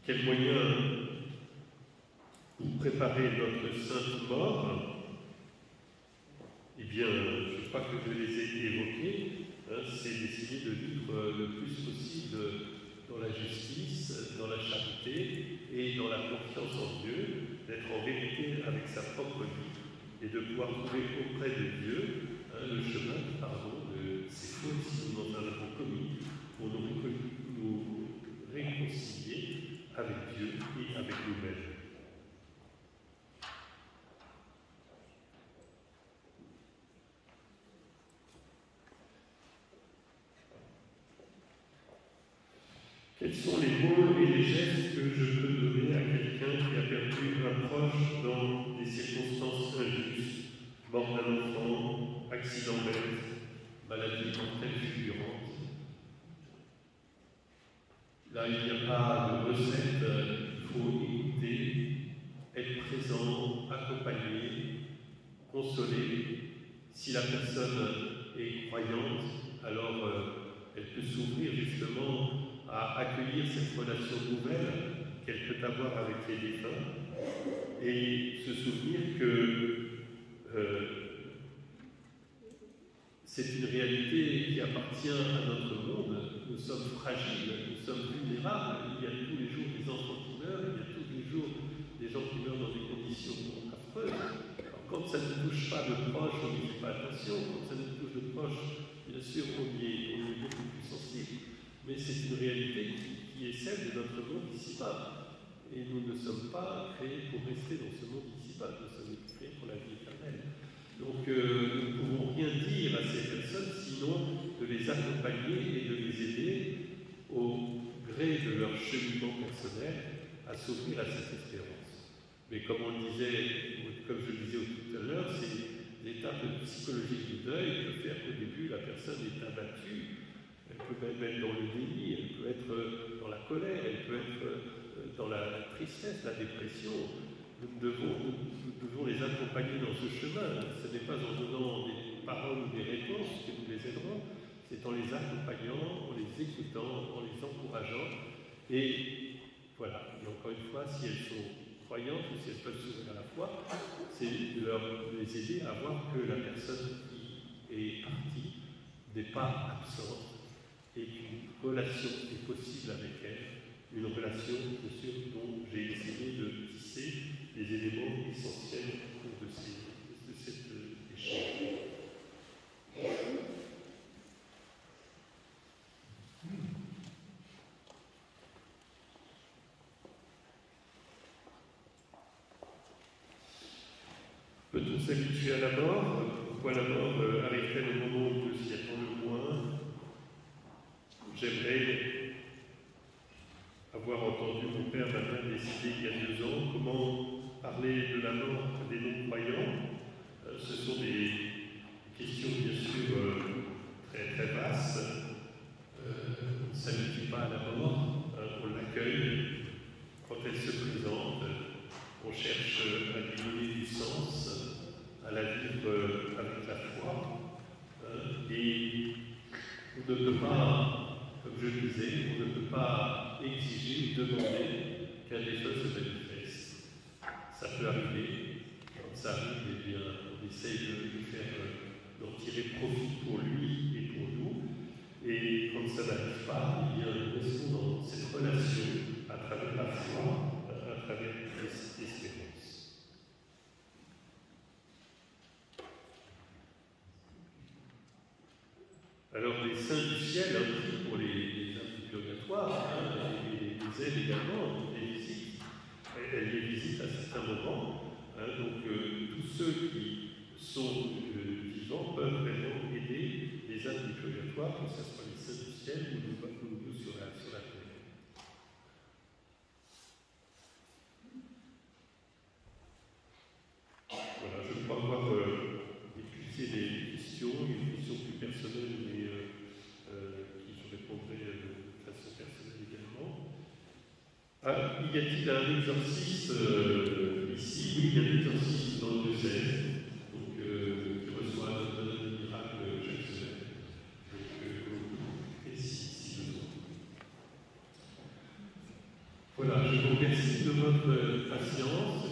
Quels moyens pour préparer notre sainte mort? Eh bien, je crois que je les ai évoqués. C'est d'essayer de vivre le plus possible dans la justice, dans la charité et dans la confiance en Dieu, d'être en vérité avec sa propre vie et de pouvoir trouver auprès de Dieu le chemin du pardon de ces fautes si nous en avons commis pour nous réconcilier avec Dieu et avec nous-mêmes. Quels sont les mots et les gestes que je peux donner à quelqu'un qui a perdu un proche dans des circonstances injustes, mort d'un enfant, accident bête, maladie mortelle fulgurante? Là, il n'y a pas de recette, il faut écouter, être présent, accompagner, consoler. Si la personne est croyante, alors elle peut s'ouvrir justement à accueillir cette relation nouvelle qu'elle peut avoir avec les défunts et se souvenir que c'est une réalité qui appartient à notre monde. Nous sommes fragiles, nous sommes vulnérables. Il y a tous les jours des enfants qui meurent, il y a tous les jours des gens qui meurent dans des conditions affreuses. Alors, quand ça ne touche pas de proche, on n'y fait pas attention. Quand ça nous touche de proche, bien sûr, on y est beaucoup plus sensible. Mais c'est une réalité qui est celle de notre monde ici-bas. Et nous ne sommes pas créés pour rester dans ce monde ici-bas, nous sommes créés pour la vie éternelle. Donc nous ne pouvons rien dire à ces personnes, sinon de les accompagner et de les aider au gré de leur cheminement personnel à s'ouvrir à cette espérance. Mais comme on le disait, comme je le disais tout à l'heure, c'est l'étape psychologique du deuil peut faire qu'au début la personne est abattue. Elle peut même être dans le déni, elle peut être dans la colère, elle peut être dans la tristesse, la dépression. Nous devons les accompagner dans ce chemin. Ce n'est pas en donnant des paroles ou des réponses que nous les aiderons, c'est en les accompagnant, en les écoutant, en les encourageant. Et voilà, et encore une fois, si elles sont croyantes ou si elles peuvent s'ouvrir à la foi, c'est de les aider à voir que la personne qui est partie n'est pas absente, et qu'une relation est possible avec elle, une relation, bien sûr, dont j'ai essayé de tisser les éléments essentiels au cours de cet échange. Peut-on s'habituer à la mort? Pourquoi la mort arrive-t-elle au moment où on s'y attend le moins? J'aimerais avoir entendu mon père Martin décider il y a 2 ans comment parler de la mort des non-croyants. Ce sont des questions bien sûr très très vastes. On ne s'habitue pas à la mort, on l'accueille quand elle se présente, on cherche à lui donner du sens, à la vivre avec la foi, et on ne peut pas, comme je le disais, on ne peut pas exiger ou demander qu'un défunt se manifeste. Ça peut arriver, quand ça arrive, eh bien, on essaye de d'en tirer profit pour lui et pour nous, et quand ça n'arrive pas, eh bien, nous restons dans cette relation à travers la foi, à travers l'espérance. Alors, les saints du ciel, pour les âmes du purgatoire, et les aides également, les visites. Elles les visitent à certains moments. Donc, tous ceux qui sont vivants peuvent vraiment aider les âmes du purgatoire, que ce soit les saints du ciel ou nous sur la terre. Voilà, je crois avoir épuisé les questions plus personnelles, mais qui répondrai de façon personnelle également. Ah, y a-t-il un exorciste ici? Oui, il y a un exorciste dans le diocèse, donc qui reçoit un miracle chaque semaine. Donc, et si besoin. Voilà, je vous remercie de votre patience.